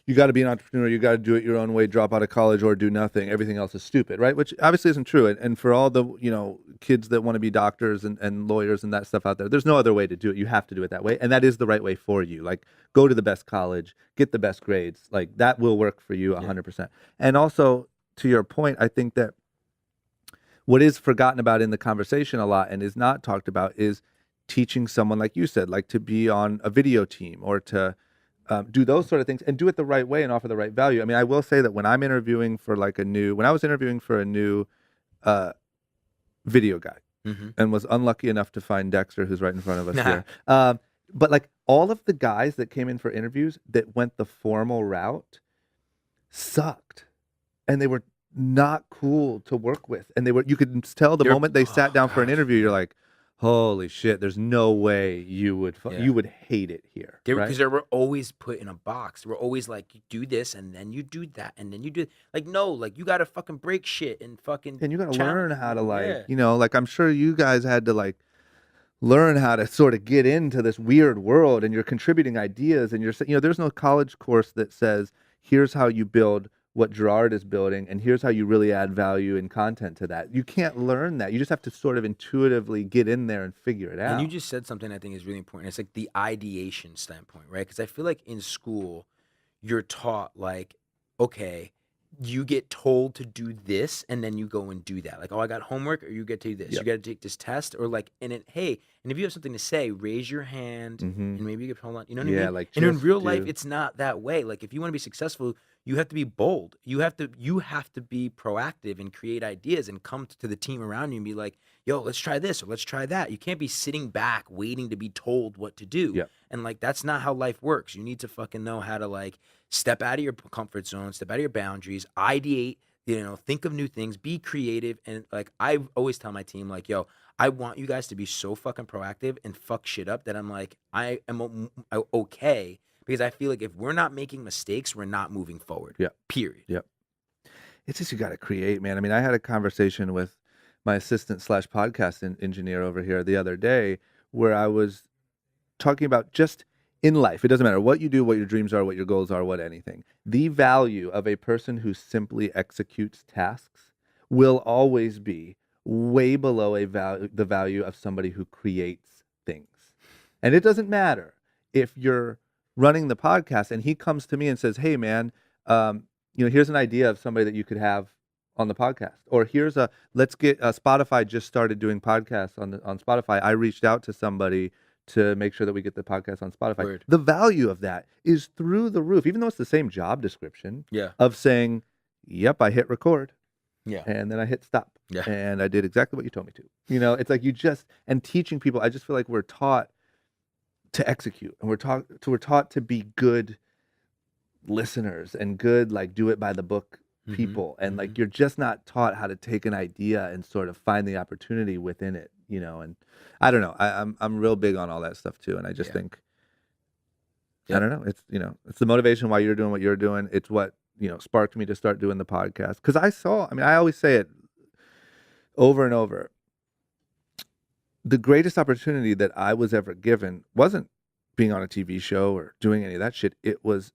you got to be an entrepreneur, you got to do it your own way, drop out of college or do nothing. Everything else is stupid, right? Which obviously isn't true. And for all the, you know, kids that want to be doctors and lawyers and that stuff out there, there's no other way to do it. You have to do it that way. And that is the right way for you. Like go to the best college, get the best grades. Like that will work for you 100%. And also to your point, I think that what is forgotten about in the conversation a lot and is not talked about is teaching someone, like you said, like to be on a video team or to do those sort of things and do it the right way and offer the right value. I mean, I will say that when I'm interviewing for like when I was interviewing for a new video guy and was unlucky enough to find Dexter, who's right in front of us here. But like all of the guys that came in for interviews that went the formal route sucked. And they were not cool to work with. And you could tell the moment they sat Oh down for an gosh, interview, you're yeah, like, holy shit, there's no way yeah. you would hate it here, Because right? they were always put in a box. We're always like, you do this and then you do that and then you do like no, like you gotta fucking break shit and fucking And you got to learn challenge how to people. like, Yeah. like I'm sure you guys had to like learn how to sort of get into this weird world, and you're contributing ideas, and there's no college course that says here's how you build what Gerard is building and here's how you really add value and content to that. You can't learn that. You just have to sort of intuitively get in there and figure it And you out. just said something I think is really important. It's like the ideation standpoint, right? Because I feel like in school, you're taught like, okay, you get told to do this and then you go and do that. Like, oh, I got homework, or you get to do this. You Yep. got to take this test, or like, hey, and if you have something to say, raise your hand Mhm. and maybe you can hold on. You know what I Yeah, mean? like And in just real life, do. it's not that way. Like, if you want to be successful, you have to be bold. You have to be proactive and create ideas and come to the team around you and be like, yo, let's try this or let's try that. You can't be sitting back waiting to be told what to do. Yep. And like that's not how life works. You need to fucking know how to like step out of your comfort zone, step out of your boundaries, ideate, think of new things, be creative. And like I always tell my team, like, yo, I want you guys to be so fucking proactive and fuck shit up that I'm like, I am okay, because I feel like if we're not making mistakes, we're not moving forward. Yep. Period. Yep. It's just you got to create, man. I mean, I had a conversation with my assistant slash podcast engineer over here the other day where I was talking about just in life. It doesn't matter what you do, what your dreams are, what your goals are, what anything. The value of a person who simply executes tasks will always be way below the value of somebody who creates things. And it doesn't matter if you're running the podcast and he comes to me and says, "Hey, man, here's an idea of somebody that you could have on the podcast," or let's get Spotify just started doing podcasts on Spotify. I reached out to somebody to make sure that we get the podcast on Spotify. Word. The value of that is through the roof, even though it's the same job description Yeah. of saying, "Yep, I hit record." Yeah. And then I hit stop. Yeah. And I did exactly what you told me to. It's like and teaching people, I just feel like we're taught to execute, and we're taught to be good listeners and good, like, do it by the book people. And like, you're just not taught how to take an idea and sort of find the opportunity within it. And I don't know. I'm real big on all that stuff too. And I just Yeah. think, I Yep. don't know. It's the motivation why you're doing what you're doing. It's what, sparked me to start doing the podcast. Cause I always say it over and over. The greatest opportunity that I was ever given wasn't being on a TV show or doing any of that shit. It was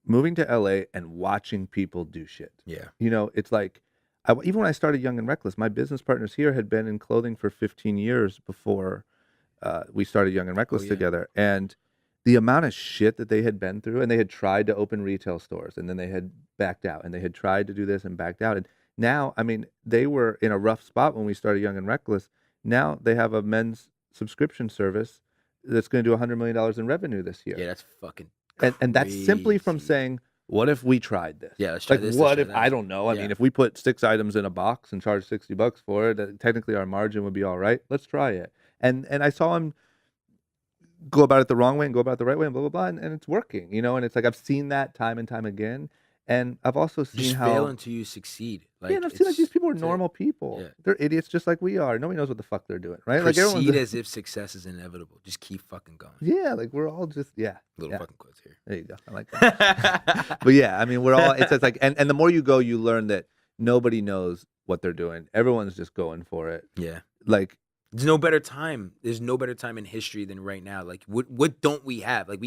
moving to LA and watching people do shit. Yeah. It's like, even when I started Young and Reckless, my business partners here had been in clothing for 15 years before we started Young and Reckless yeah. together. And the amount of shit that they had been through, and they had tried to open retail stores and then they had backed out, and they had tried to do this and backed out. And now, I mean, they were in a rough spot when we started Young and Reckless. Now they have a men's subscription service that's going to do $100 million in revenue this year. Yeah, that's fucking And that's simply from crazy. saying, what if we tried this? Yeah, let's try Like, this, what let's if, try I that. don't know. I Yeah. mean, if we put 6 items in a box and charge $60 for it, technically our margin would be all right. Let's try it. And I saw him go about it the wrong way and go about it the right way and blah, blah, blah. And it's working, and it's like, I've seen that time and time again. And I've also seen Just fail how, until you succeed. yeah, Like and I've seen like these people are that's it. normal people. Yeah. They're idiots just like we are. Nobody knows what the fuck they're doing, right? Like Proceed everyone's, as if success is inevitable. Just keep fucking going. yeah, like we're all just, Little yeah. fucking quotes here. There you go. I like that. But yeah, I mean, we're all, it's just like, and the more you go, you learn that nobody knows what they're doing. Everyone's just going for it. Yeah. Like, There's no better time. There's no better time in history than right now. Like, what don't we have? Like,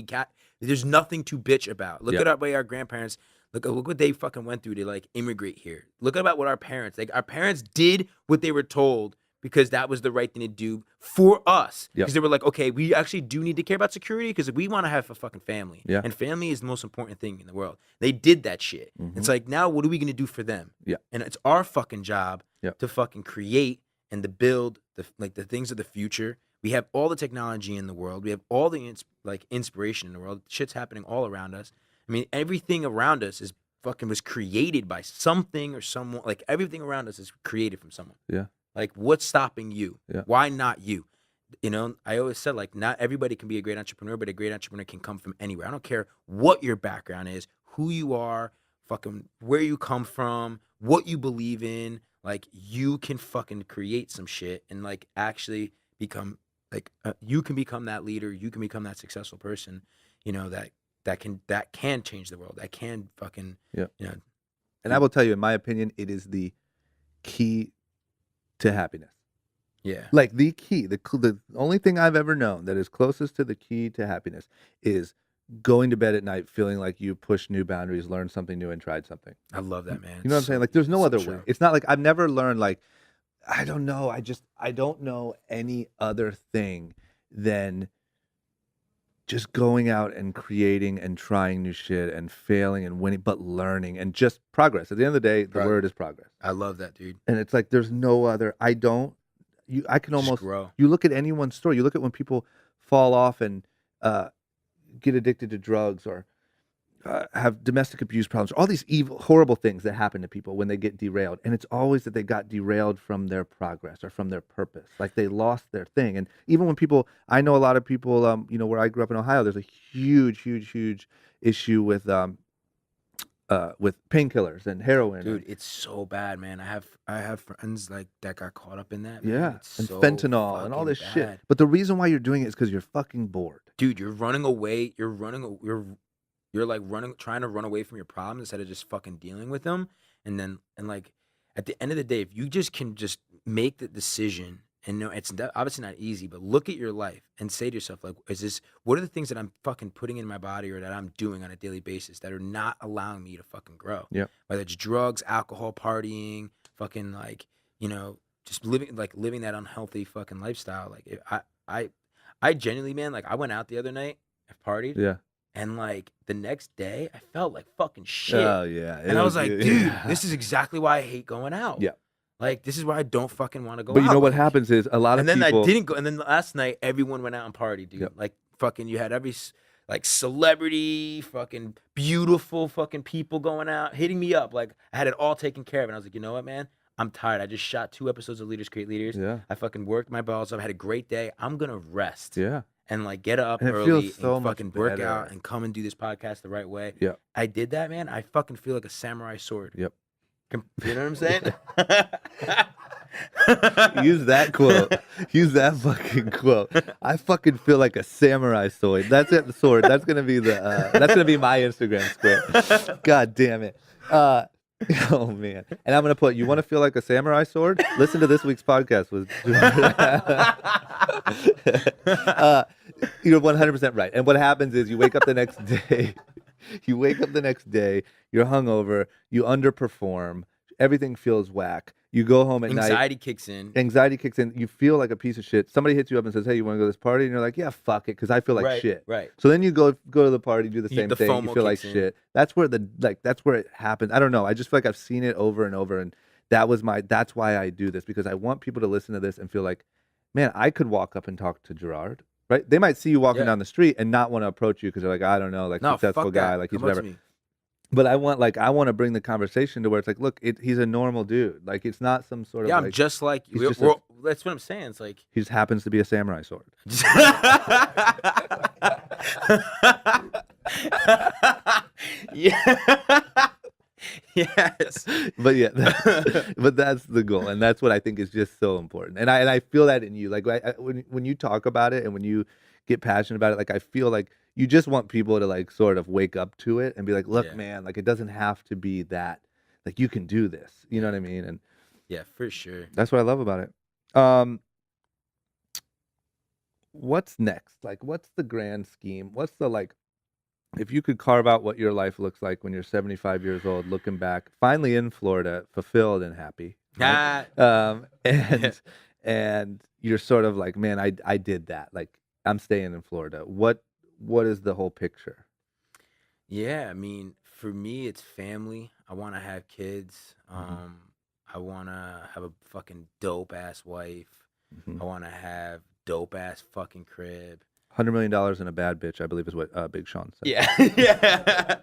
there's nothing to bitch about. Look Yep. at our grandparents. Look what they fucking went through to like immigrate here. Look about what our parents, like our parents did what they were told because that was the right thing to do for us. Yep. Because they were like, okay, we actually do need to care about security because we want to have a fucking family. Yeah. And family is the most important thing in the world. They did that shit. It's like, now what are we going to do for them? Yeah. And it's our fucking job Yep. to fucking create and to build the things of the future. We have all the technology in the world. We have all the inspiration in the world. Shit's happening all around us. I mean, everything around us was created by something or someone. Like everything around us is created from someone. Yeah. Like what's stopping you? Yeah. Why not you? I always said like not everybody can be a great entrepreneur, but a great entrepreneur can come from anywhere. I don't care what your background is, who you are, fucking where you come from, what you believe in, like you can fucking create some shit and like actually become like you can become that leader, you can become that successful person, you know, that can change the world, that can fucking, Yeah. you know, And I will tell you, in my opinion, it is the key to happiness. yeah. Like the key, the only thing I've ever known that is closest to the key to happiness is going to bed at night feeling like you pushed new boundaries, learned something new, and tried something. I love that, man. You know what I'm saying? Like there's no So other true. way. It's not like I've never learned like I don't know. I don't know any other thing than just going out and creating and trying new shit and failing and winning, but learning and just progress. At the end of the day, the word is progress. I love that, dude. And it's like there's no other. I can Just almost. grow. You look at anyone's story. You look at when people fall off and uh, get addicted to drugs or have domestic abuse problems, all these evil, horrible things that happen to people when they get derailed. And it's always that they got derailed from their progress or from their purpose. Like they lost their thing. And even when people, I know a lot of people, where I grew up in Ohio, there's a huge issue with painkillers and heroin. Dude, it's so bad, man. I have friends like that got caught up in that, man. Yeah. It's And so fentanyl and all fucking this shit. bad. But the reason why you're doing it is because you're fucking bored. Dude, you're running away. You're like trying to run away from your problems instead of just fucking dealing with them. And like at the end of the day, if you just can just make the decision, and no, it's obviously not easy, but look at your life and say to yourself, like, what are the things that I'm fucking putting in my body or that I'm doing on a daily basis that are not allowing me to fucking grow? Yeah. Whether it's drugs, alcohol, partying, fucking like, just living that unhealthy fucking lifestyle. Like I genuinely, man, like I went out the other night, I partied. Yeah. And like the next day, I felt like fucking shit. Oh yeah. And I was like, dude, this is exactly why I hate going out. Yeah. Like this is why I don't fucking want to go out. But you know what like, happens is a lot of and then people. I didn't go. And then last night, everyone went out and partied, dude. Yep. Like fucking, you had every like celebrity, fucking beautiful fucking people going out, hitting me up. Like I had it all taken care of. And I was like, you know what, man? I'm tired. I just shot 2 episodes of Leaders Create Leaders. Yeah. I fucking worked my balls up. I had a great day. I'm gonna rest. Yeah. And like get up And it early feels so and much fucking work better. out and come and do this podcast the right way. Yeah. I did that, man. I fucking feel like a samurai sword. Yep. You know what I'm saying? Use that quote. Use that fucking quote. I fucking feel like a samurai sword. That's it. The sword. That's gonna be my Instagram square. God damn it. Oh man. And I'm gonna put. You want to feel like a samurai sword? Listen to this week's podcast with. You're 100% right. And what happens is you wake up the next day. You wake up the next day. You're hungover. You underperform. Everything feels whack. You go home at night. Anxiety kicks in. Anxiety kicks in. You feel like a piece of shit. Somebody hits you up and says, "Hey, you want to go to this party?" And you're like, "Yeah, fuck it," because I feel like shit. Right. So then you go to the party, do the same The thing. FOMO You feel like kicks in. shit. That's where it happens. I don't know. I just feel like I've seen it over and over, and that's why I do this, because I want people to listen to this and feel like, man, I could walk up and talk to Gerard. Right? They might see you walking down the street and not want to approach you because they're like, I don't know, like No, successful fuck guy, that. like he's Come up to whatever. me. But I want to bring the conversation to where it's like, look, he's a normal dude. Like it's not some sort of. Yeah, I'm just like you. That's what I'm saying. It's like he just happens to be a samurai sword. Yeah. Yes. But yeah, but that's the goal, and that's what I think is just so important. And I feel that in you, like when you talk about it and when you get passionate about it, like I feel like you just want people to like sort of wake up to it and be like, look, man, like it doesn't have to be that. Like you can do this. You know what I mean? And yeah, for sure. that's what I love about it. What's next? Like, what's the grand scheme? What's the like? If you could carve out what your life looks like when you're 75 years old, looking back, finally in Florida, fulfilled and happy, right? And you're sort of like, man, I did that. Like, I'm staying in Florida. What is the whole picture? Yeah, I mean, for me, it's family. I want to have kids. I want to have a fucking dope ass wife. Mm-hmm. I want to have dope ass fucking crib. $100 million and a bad bitch, I believe is what Big Sean said. Yeah.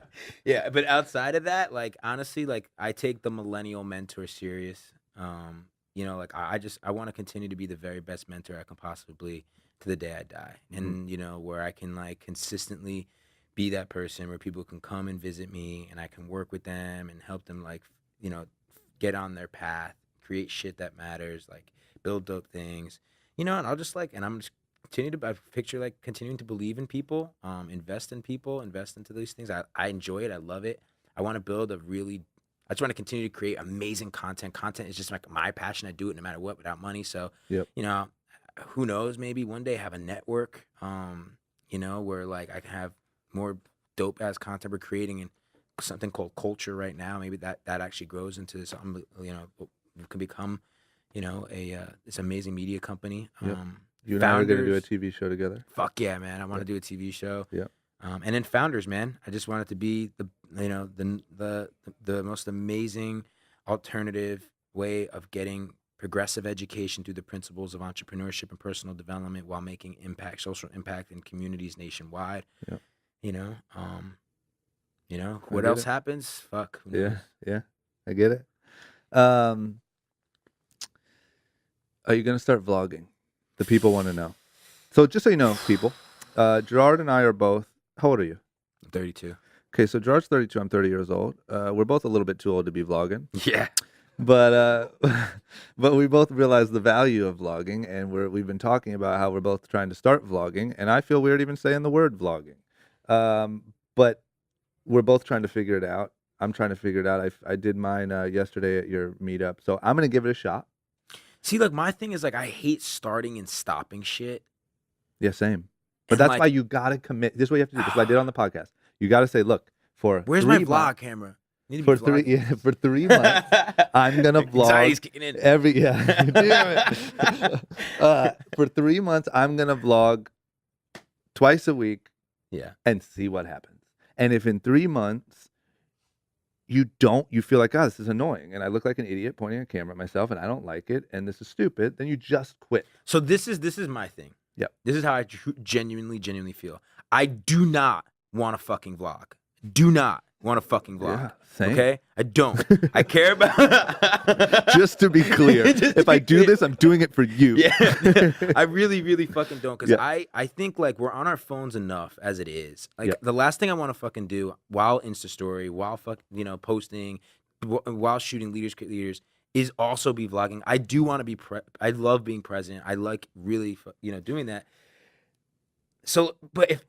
Yeah. But outside of that, like, honestly, like, I take the Millennial Mentor serious. Like, I want to continue to be the very best mentor I can possibly be to the day I die. And, where I can, like, consistently be that person where people can come and visit me and I can work with them and help them, like, get on their path, create shit that matters, like build dope things, you know. And I'll just and I'm just I picture like continuing to believe in people, invest in people, invest into these things. I enjoy it. I love it. I want to build I just want to continue to create amazing content. Content is just like my passion. I do it no matter what, without money. So, Yep. you know, who knows? Maybe one day have a network, you know, where like I can have more dope ass content we're creating and something called culture right now. Maybe that actually grows into something, you know, can become, you know, this amazing media company. Yep. You and I are going to do a Founders, TV show together. fuck yeah, man! I want to Yep. do a TV show. Yep. And then Founders, man, I just want it to be the most amazing alternative way of getting progressive education through the principles of entrepreneurship and personal development while making social impact in communities nationwide. Yep. You know, I what get else it. happens? Fuck. Who Yeah. knows? Yeah. I get it. Are you going to start vlogging? The people want to know. So just so you know, people, Gerard and I are both, how old are you? 32. Okay, so Gerard's 32, I'm 30 years old. We're both a little bit too old to be vlogging. Yeah. But but we both realize the value of vlogging, and we've been talking about how we're both trying to start vlogging, and I feel weird even saying the word vlogging. But we're both trying to figure it out. I'm trying to figure it out. I did mine yesterday at your meetup, so I'm gonna give it a shot. See, like my thing is like I hate starting and stopping shit. Yeah, same. But And that's like, why you gotta commit. This is what you have to do. This is what I did on the podcast. You gotta say, look, for where's my 3 vlog months, camera? Need to for be three vlogging. for 3 months, I'm gonna Anxiety's vlog kicking in. every damn it. For 3 months, I'm gonna vlog twice a week Yeah. and see what happens. And if in 3 months you feel like, oh, this is annoying, and I look like an idiot pointing a camera at myself, and I don't like it, and this is stupid, then you just quit. So this is my thing. Yep. This is how I genuinely feel. I do not want to fucking vlog. Do not want to fucking vlog. Yeah, same. Okay? I don't. I care about Just to be clear, if I do this, I'm doing it for you. Yeah. I really fucking don't, because Yeah. I think like we're on our phones enough as it is. Like Yeah. the last thing I want to fucking do while Insta story, while posting, while shooting leaders create leaders is also be vlogging. I do want to be I love being present. I like really doing that. So, but if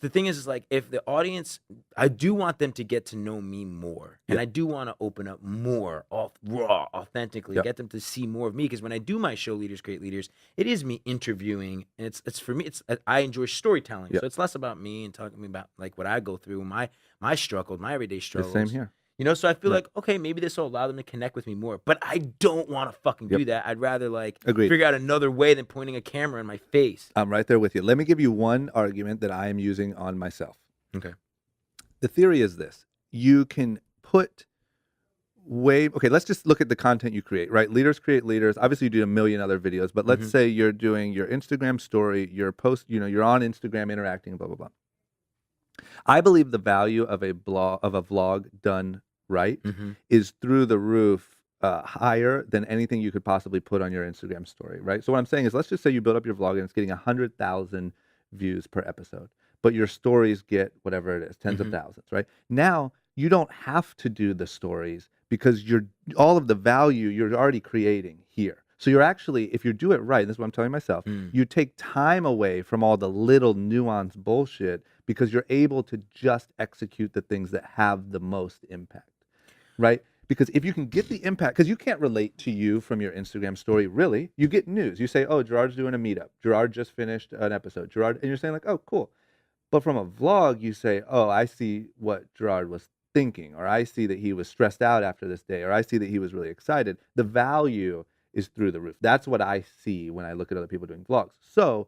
the thing is like if the audience, I do want them to get to know me more, and Yep. I do want to open up more, raw, authentically, Yep. get them to see more of me. Because when I do my show, Leaders Create Leaders, it is me interviewing, and it's for me. I enjoy storytelling, Yep. so it's less about me and talking about like what I go through, my struggle, my everyday The struggles. same here. So I feel Right. like, okay, maybe this will allow them to connect with me more. But I don't want to fucking Yep. do that. I'd rather like Agreed. figure out another way than pointing a camera in my face. I'm right there with you. Let me give you one argument that I am using on myself. Okay. The theory is this. You can put okay, let's just look at the content you create, right? Leaders create leaders. Obviously, you do a million other videos, but let's Mhm. say you're doing your Instagram story, your post, you're on Instagram interacting, blah, blah, blah. I believe the value of a vlog done right Mhm. is through the roof, higher than anything you could possibly put on your Instagram story, right? So what I'm saying is, let's just say you build up your vlog and it's getting 100,000 views per episode, but your stories get whatever it is, tens of Mhm. thousands, right? Now you don't have to do the stories because all of the value you're already creating here. So you're actually, if you do it right, this is what I'm telling myself, Mm. you take time away from all the little nuanced bullshit because you're able to just execute the things that have the most impact, right? Because if you can get the impact, because you can't relate to you from your Instagram story, really. You get news. You say, oh, Gerard's doing a meetup. Gerard just finished an episode. Gerard, and you're saying like, oh, cool. But from a vlog, you say, oh, I see what Gerard was thinking, or I see that he was stressed out after this day, or I see that he was really excited. The value is through the roof. That's what I see when I look at other people doing vlogs. So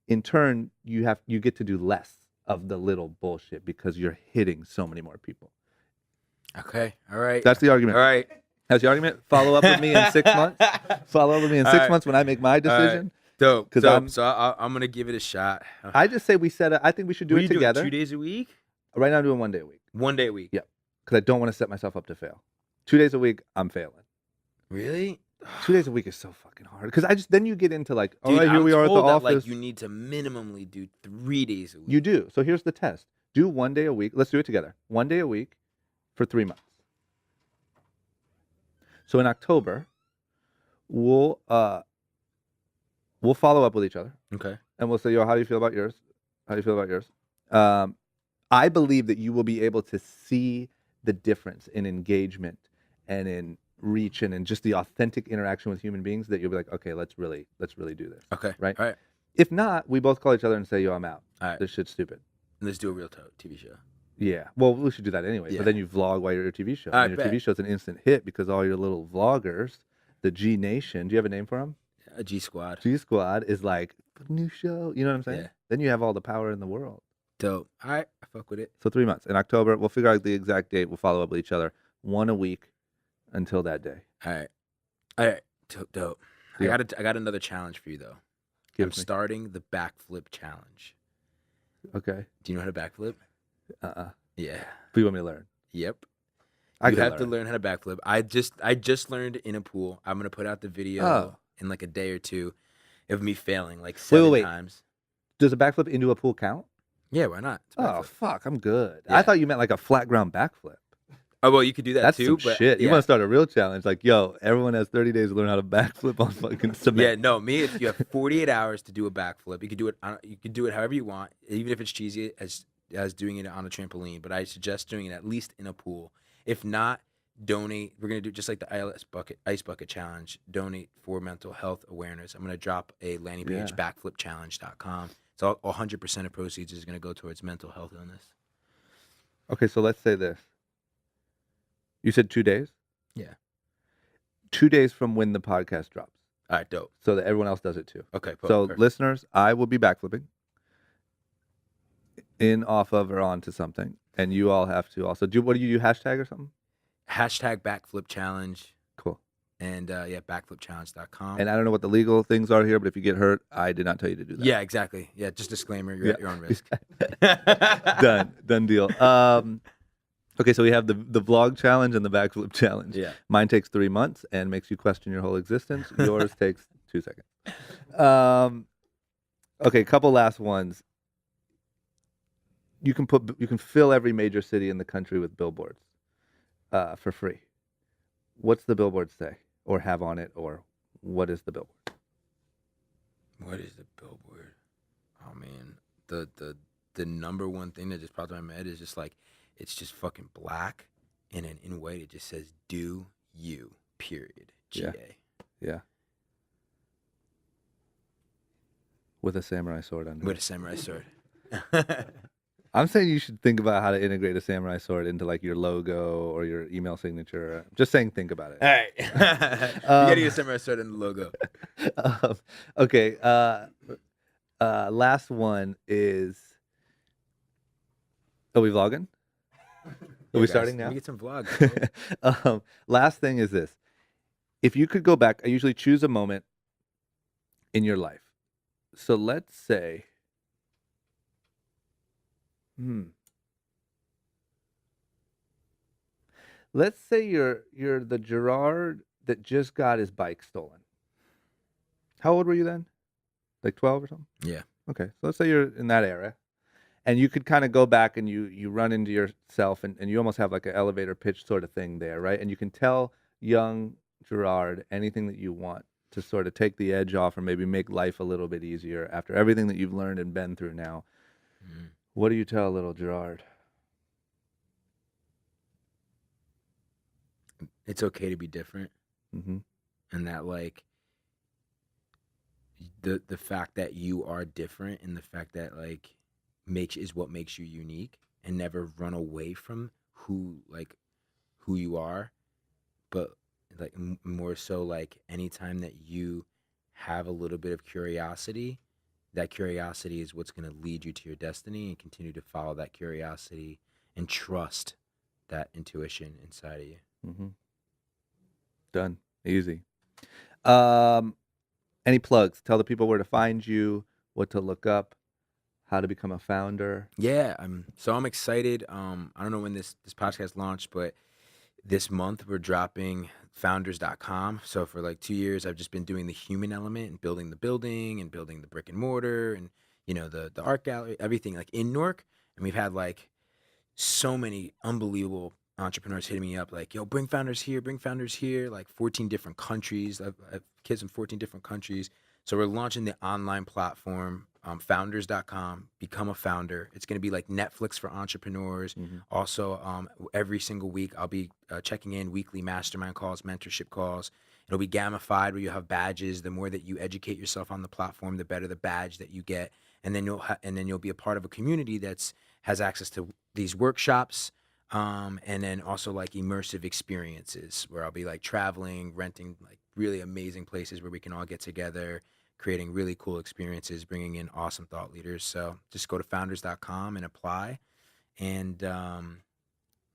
in turn, you get to do less of the little bullshit because you're hitting so many more people. Okay. All right. That's the argument. All right. That's the argument. Follow up with me in 6 months. Follow up with me in All 6 right. months when I make my All right. decision. Dope. 'Cause Dope. So I'm gonna give it a shot. I just say we I think we should do What are it you doing, together. 2 days a week? Right now I'm doing 1 day a week. 1 day a week. Yeah. Because I don't want to set myself up to fail. 2 days a week, I'm failing. Really? 2 days a week is so fucking hard. Because then you get into like, all Dude, right, here I'm we are at the told that, office. like you need to minimally do 3 days a week. You do. So here's the test. Do 1 day a week. Let's do it together. 1 day a week for 3 months. So in October, we'll uh we'll follow up with each other Okay. and we'll say, yo, how do you feel about yours? How do you feel about yours? Um, I believe that you will be able to see the difference in engagement and in reach and in just the authentic interaction with human beings that you'll be like, okay, let's really do this. Okay. Right? All right. If not, we both call each other and say, yo, I'm out. All right. This shit's stupid. Let's do a real TV show. Yeah. Well, we should do that anyway. Yeah. But then you vlog while you're at your TV show. All right, And your bet. TV show's an instant hit because all your little vloggers, the G Nation, do you have a name for them? A G Squad. G Squad is like, new show. You know what I'm saying? Yeah. Then you have all the power in the world. Dope. All right. I fuck with it. So 3 months. In October, we'll figure out the exact date. We'll follow up with each other. One a week until that day. All right. All right. Dope. Yeah. I got another challenge for you though. I'm starting the backflip challenge. Okay. Do you know how to backflip? Yeah. But you want me to learn? Yep. I You can have to learn how to backflip. I just learned in a pool. I'm gonna put out the video in like a day or two of me failing like 7 times. Does a backflip into a pool count? Yeah, why not? It's a Oh, backflip. fuck. I'm good. Yeah. I thought you meant like a flat ground backflip. Oh, well, you could do that That's too. some But shit. You yeah. want to start a real challenge? Like, yo, everyone has 30 days to learn how to backflip on fucking cement. Yeah, no, me. If you have 48 hours to do a backflip, you could do it. You could do it however you want, even if it's cheesy as doing it on a trampoline. But I suggest doing it at least in a pool. If not, donate. We're gonna do just like the ice bucket challenge. Donate for mental health awareness. I'm gonna drop a landing page, backflipchallenge.com. So 100% of proceeds is gonna go towards mental health illness. Okay, so let's say this. You said 2 days? Yeah. 2 days from when the podcast drops. All right, dope. So that everyone else does it too. Okay, So perfect. listeners, I will be backflipping in, off of, or onto something. And you all have to also do, what do you do, hashtag or something? Hashtag backflip challenge. Cool. And yeah, backflipchallenge.com. And I don't know what the legal things are here, but if you get hurt, I did not tell you to do that. Yeah, exactly. Yeah, just disclaimer, you're at your own risk. Done deal. Okay, so we have the vlog challenge and the backflip challenge. Yeah. Mine takes 3 months and makes you question your whole existence. Yours takes 2 seconds. Okay, couple last ones. You can fill every major city in the country with billboards for free. What's the billboard say or have on it, or what is the billboard? What is the billboard? Oh man, the number one thing that just popped in my head is just like, it's just fucking black, and then in white it just says "Do You." Period. G-A. Yeah. With a samurai sword under With it. a samurai sword. I'm saying you should think about how to integrate a samurai sword into like your logo or your email signature. Just saying, think about it. All right. You gotta get a samurai sword in the logo. Okay. Last one is. Are we vlogging? Are we starting now? Let me get some vlogs. Last thing is this. If you could go back, I usually choose a moment in your life. So let's say, let's say you're the Gerard that just got his bike stolen. How old were you then? Like 12 or something? Yeah. Okay. So let's say you're in that era. And you could kind of go back and you run into yourself and you almost have like an elevator pitch sort of thing there, right? And you can tell young Gerard anything that you want to sort of take the edge off or maybe make life a little bit easier after everything that you've learned and been through now. Mm. What do you tell little Gerard? It's okay to be different. Mm-hmm. And that like the fact that you are different and the fact that like is what makes you unique, and never run away from who you are, but like more so like anytime that you have a little bit of curiosity, that curiosity is what's going to lead you to your destiny, and continue to follow that curiosity and trust that intuition inside of you. Mm-hmm. Done. Easy. Any plugs? Tell the people where to find you, what to look up, how to become a founder. Yeah, so I'm excited. I don't know when this podcast launched, but this month we're dropping FOWNDERS.com. So for like 2 years, I've just been doing the human element and building the building and building the brick and mortar and the art gallery, everything like in Newark. And we've had like so many unbelievable entrepreneurs hitting me up like, yo, bring founders here, like 14 different countries. I've kids in 14 different countries. So we're launching the online platform, founders.com, become a founder. It's going to be like Netflix for entrepreneurs. Hmm. Also, every single week, I'll be checking in weekly mastermind calls, mentorship calls. It'll be gamified where you have badges. The more that you educate yourself on the platform, the better the badge that you get. And then you'll be a part of a community has access to these workshops, and then also like immersive experiences where I'll be like traveling, renting like really amazing places where we can all get together, creating really cool experiences, bringing in awesome thought leaders. So just go to founders.com and apply. And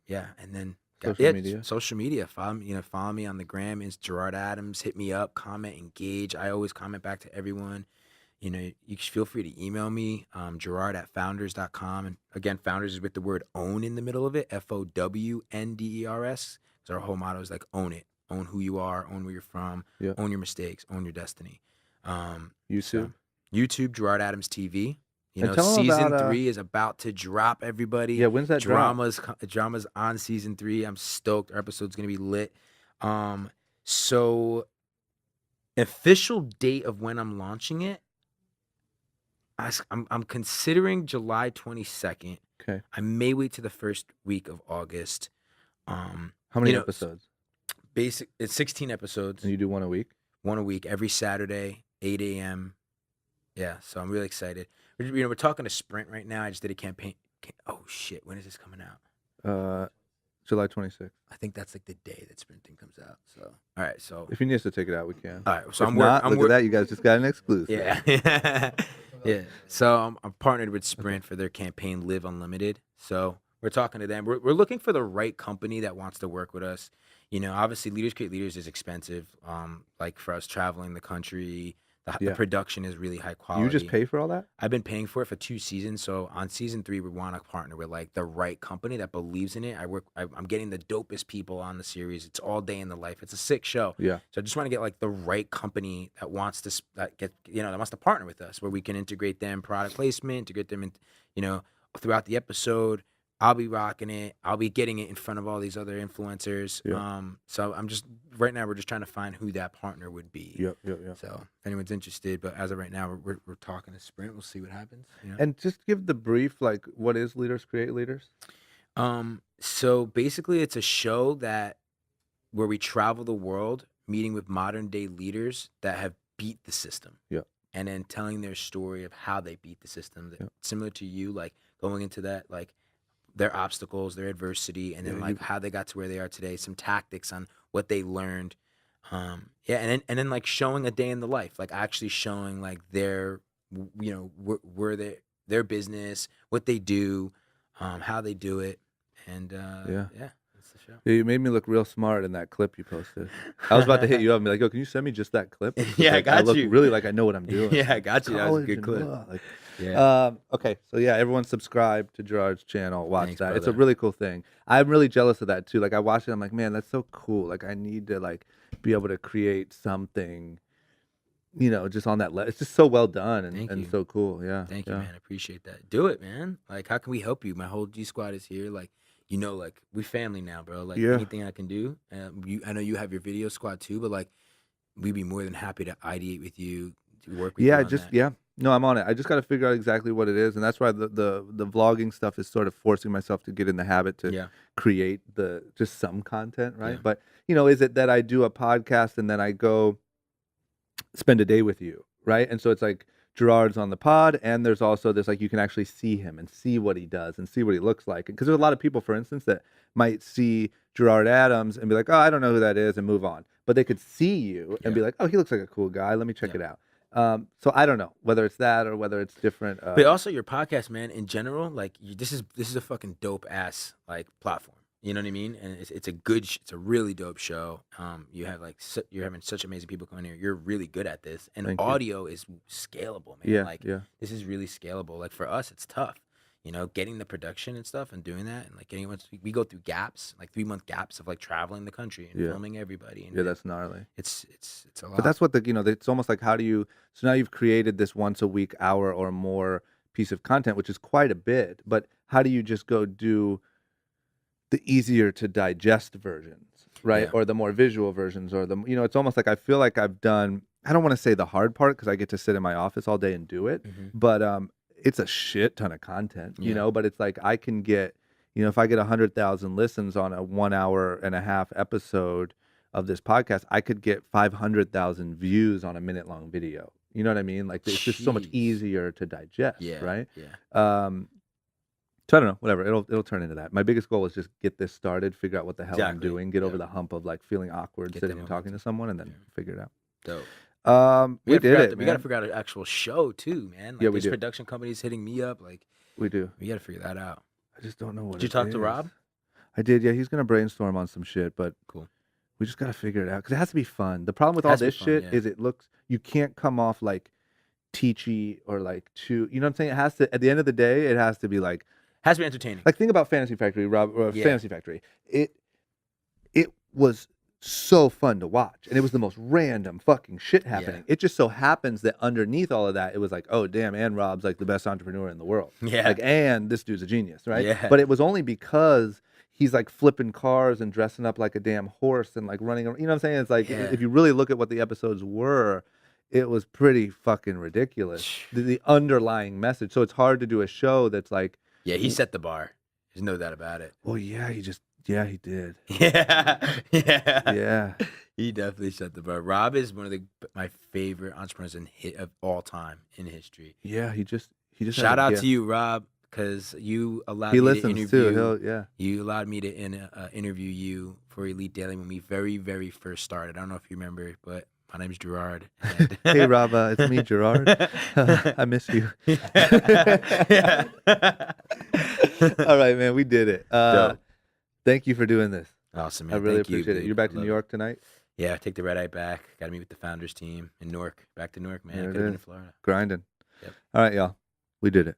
yeah, and then Social media. social media. Follow me on the gram. It's Gerard Adams. Hit me up, comment, engage. I always comment back to everyone. You feel free to email me, Gerard@founders.com. And again, founders is with the word own in the middle of it, FOWNDERS. So our whole motto is like own it, own who you are, own where you're from, Yeah. own your mistakes, own your destiny. YouTube. So, YouTube, Gerard Adams TV. And tell 'em Season about, 3 is about to drop, everybody. yeah, when's that drop? Drama's on season 3. I'm stoked. Our episode's gonna be lit. So official date of when I'm launching it, I'm considering July 22nd. Okay. I may wait to the first week of August. How many you know, episodes? It's 16 episodes, And you do one a week? one a week, every Saturday, 8 a.m. Yeah, so I'm really excited. We're talking to Sprint right now. I just did a campaign. Oh shit, when is this coming out? July 26th. I think that's like the day that Sprint thing comes out. So all right, so If you need us to take it out, we can. all right, so If not, look at that. You guys just got an exclusive. Yeah. Yeah. So I'm partnered with Sprint for their campaign Live Unlimited. So we're talking to them. We're looking for the right company that wants to work with us. Obviously Leaders Create Leaders is expensive. Like for us traveling the country, the Yeah. production is really high quality. You just pay for all that? I've been paying for it for 2 seasons. So on season 3, we want to partner with like the right company that believes in it. I'm getting the dopest people on the series. It's all day in the life. It's a sick show. Yeah. So I just want to get like the right company that wants to that wants to partner with us, where we can integrate them product placement, integrate them in, throughout the episode. I'll be rocking it. I'll be getting it in front of all these other influencers. Yeah. So right now we're just trying to find who that partner would be. Yep. So if anyone's interested, but as of right now, we're talking to Sprint. We'll see what happens. And just give the brief, like, what is Leaders Create Leaders? So basically, it's a show where we travel the world, meeting with modern day leaders that have beat the system. Yeah. And then telling their story of how they beat the system. Yeah. Similar to you, like going into that, like their obstacles, their adversity, and then how they got to where they are today. Some tactics on what they learned. And then like showing a day in the life, like actually showing like their business, what they do, how they do it, and that's the show. Yeah, you made me look real smart in that clip you posted. I was about to hit you up and be like, "Yo, can you send me just that clip?" Yeah, I like, got look you. really like I know what I'm doing. Yeah, I got you. That was a College good and clip. blah, like, Yeah. Okay, so yeah, everyone subscribe to Gerard's channel. Watch Thanks, that. It's a brother. really cool thing. I'm really jealous of that too. Like I watched it, I'm like, man, that's so cool. Like I need to like be able to create something, just on that. It's just so well done Thank and you. so cool. Yeah. Thank yeah. you, man. I appreciate that. Do it, man. Like, how can we help you? My whole G Squad is here. Like, like we family now, bro. Like Yeah. anything I can do. I know you have your video squad too, but like we'd be more than happy to ideate with you, to work with you on that. Yeah. No, I'm on it. I just got to figure out exactly what it is, and that's why the vlogging stuff is sort of forcing myself to get in the habit to create just some content, right? Yeah. But is it that I do a podcast and then I go spend a day with you, right? And so it's like Gerard's on the pod, and there's also this like you can actually see him and see what he does and see what he looks like, because there's a lot of people, for instance, that might see Gerard Adams and be like, oh, I don't know who that is, and move on, but they could see you and be like, oh, he looks like a cool guy, let me check it out. So I don't know whether it's that or whether it's different. But also your podcast, man, in general, like this is a fucking dope ass like platform. You know what I mean? And it's a really dope show. You have you're having such amazing people coming here. You're really good at this, and Thank you. audio is scalable, man. Yeah, like yeah. this is really scalable. Like for us, it's tough. Getting the production and stuff and doing that, and like we go through gaps, like 3-month gaps of like traveling the country and filming everybody. And that's gnarly. It's a lot. But that's what it's almost like, how do you, so now you've created this once a week hour or more piece of content, which is quite a bit, but how do you just go do the easier to digest versions, right? Yeah. Or the more visual versions, or it's almost like I feel like I've done, I don't want to say the hard part because I get to sit in my office all day and do it, Mhm. but it's a shit ton of content, Yeah. but it's like I can get, if I get 100,000 listens on a 1 hour and a half episode of this podcast, I could get 500,000 views on a minute-long video. You know what I mean? Like it's just so much Jeez. easier to digest, Yeah. right? Yeah. So I don't know, whatever. It'll turn into that. My biggest goal is just get this started, figure out what the hell I'm Exactly. doing, get over Yep. the hump of like feeling awkward Get sitting that and talking to momentum. someone, and then Yeah. figure it out. Dope. We did it, We gotta man. figure out an actual show too, man. Like Yeah, we there's do. production companies hitting me up. Like We do. we gotta figure that out. I just don't know what Did you it talk to is. Rob? I did. Yeah, he's gonna brainstorm on some shit, but Cool. we just gotta figure it out because it has to be fun. The problem with all Has to be this fun, shit yeah. is you can't come off like teachy or like too. You know what I'm saying? It has to. At the end of the day, it has to be like. Has to be entertaining. Like, think about Fantasy Factory, Rob. Yeah. Fantasy Factory. It was so fun to watch, and it was the most random fucking shit happening. Yeah. It just so happens that underneath all of that, it was like, oh damn, and Rob's like the best entrepreneur in the world. Yeah. Like, and this dude's a genius, right? Yeah. But it was only because he's like flipping cars and dressing up like a damn horse and like running. You know what I'm saying? It's like Yeah. if you really look at what the episodes were, it was pretty fucking ridiculous. The underlying message. So it's hard to do a show that's like. Yeah, he set the bar. There's no doubt about it. Well, yeah, he did. Yeah. Yeah. He definitely set the bar. Rob is one of my favorite entrepreneurs of all time in history. Yeah, he just Shout out to you, Rob, because you allowed He me to listens interview. too. You allowed me to interview you for Elite Daily when we very, very first started. I don't know if you remember, but my name's Gerard. And Hey, Rob, it's me, Gerard. I miss you. Yeah. All right, man, we did it. Dope. Thank you for doing this. Awesome, man. I really Thank you, appreciate it. dude. You're back to Love New it. York tonight? Yeah, take the red eye back. Got to meet with the founders team in Newark. Back to Newark, man. There it Could have been in is. Florida. Grinding. Yep. All right, y'all. We did it.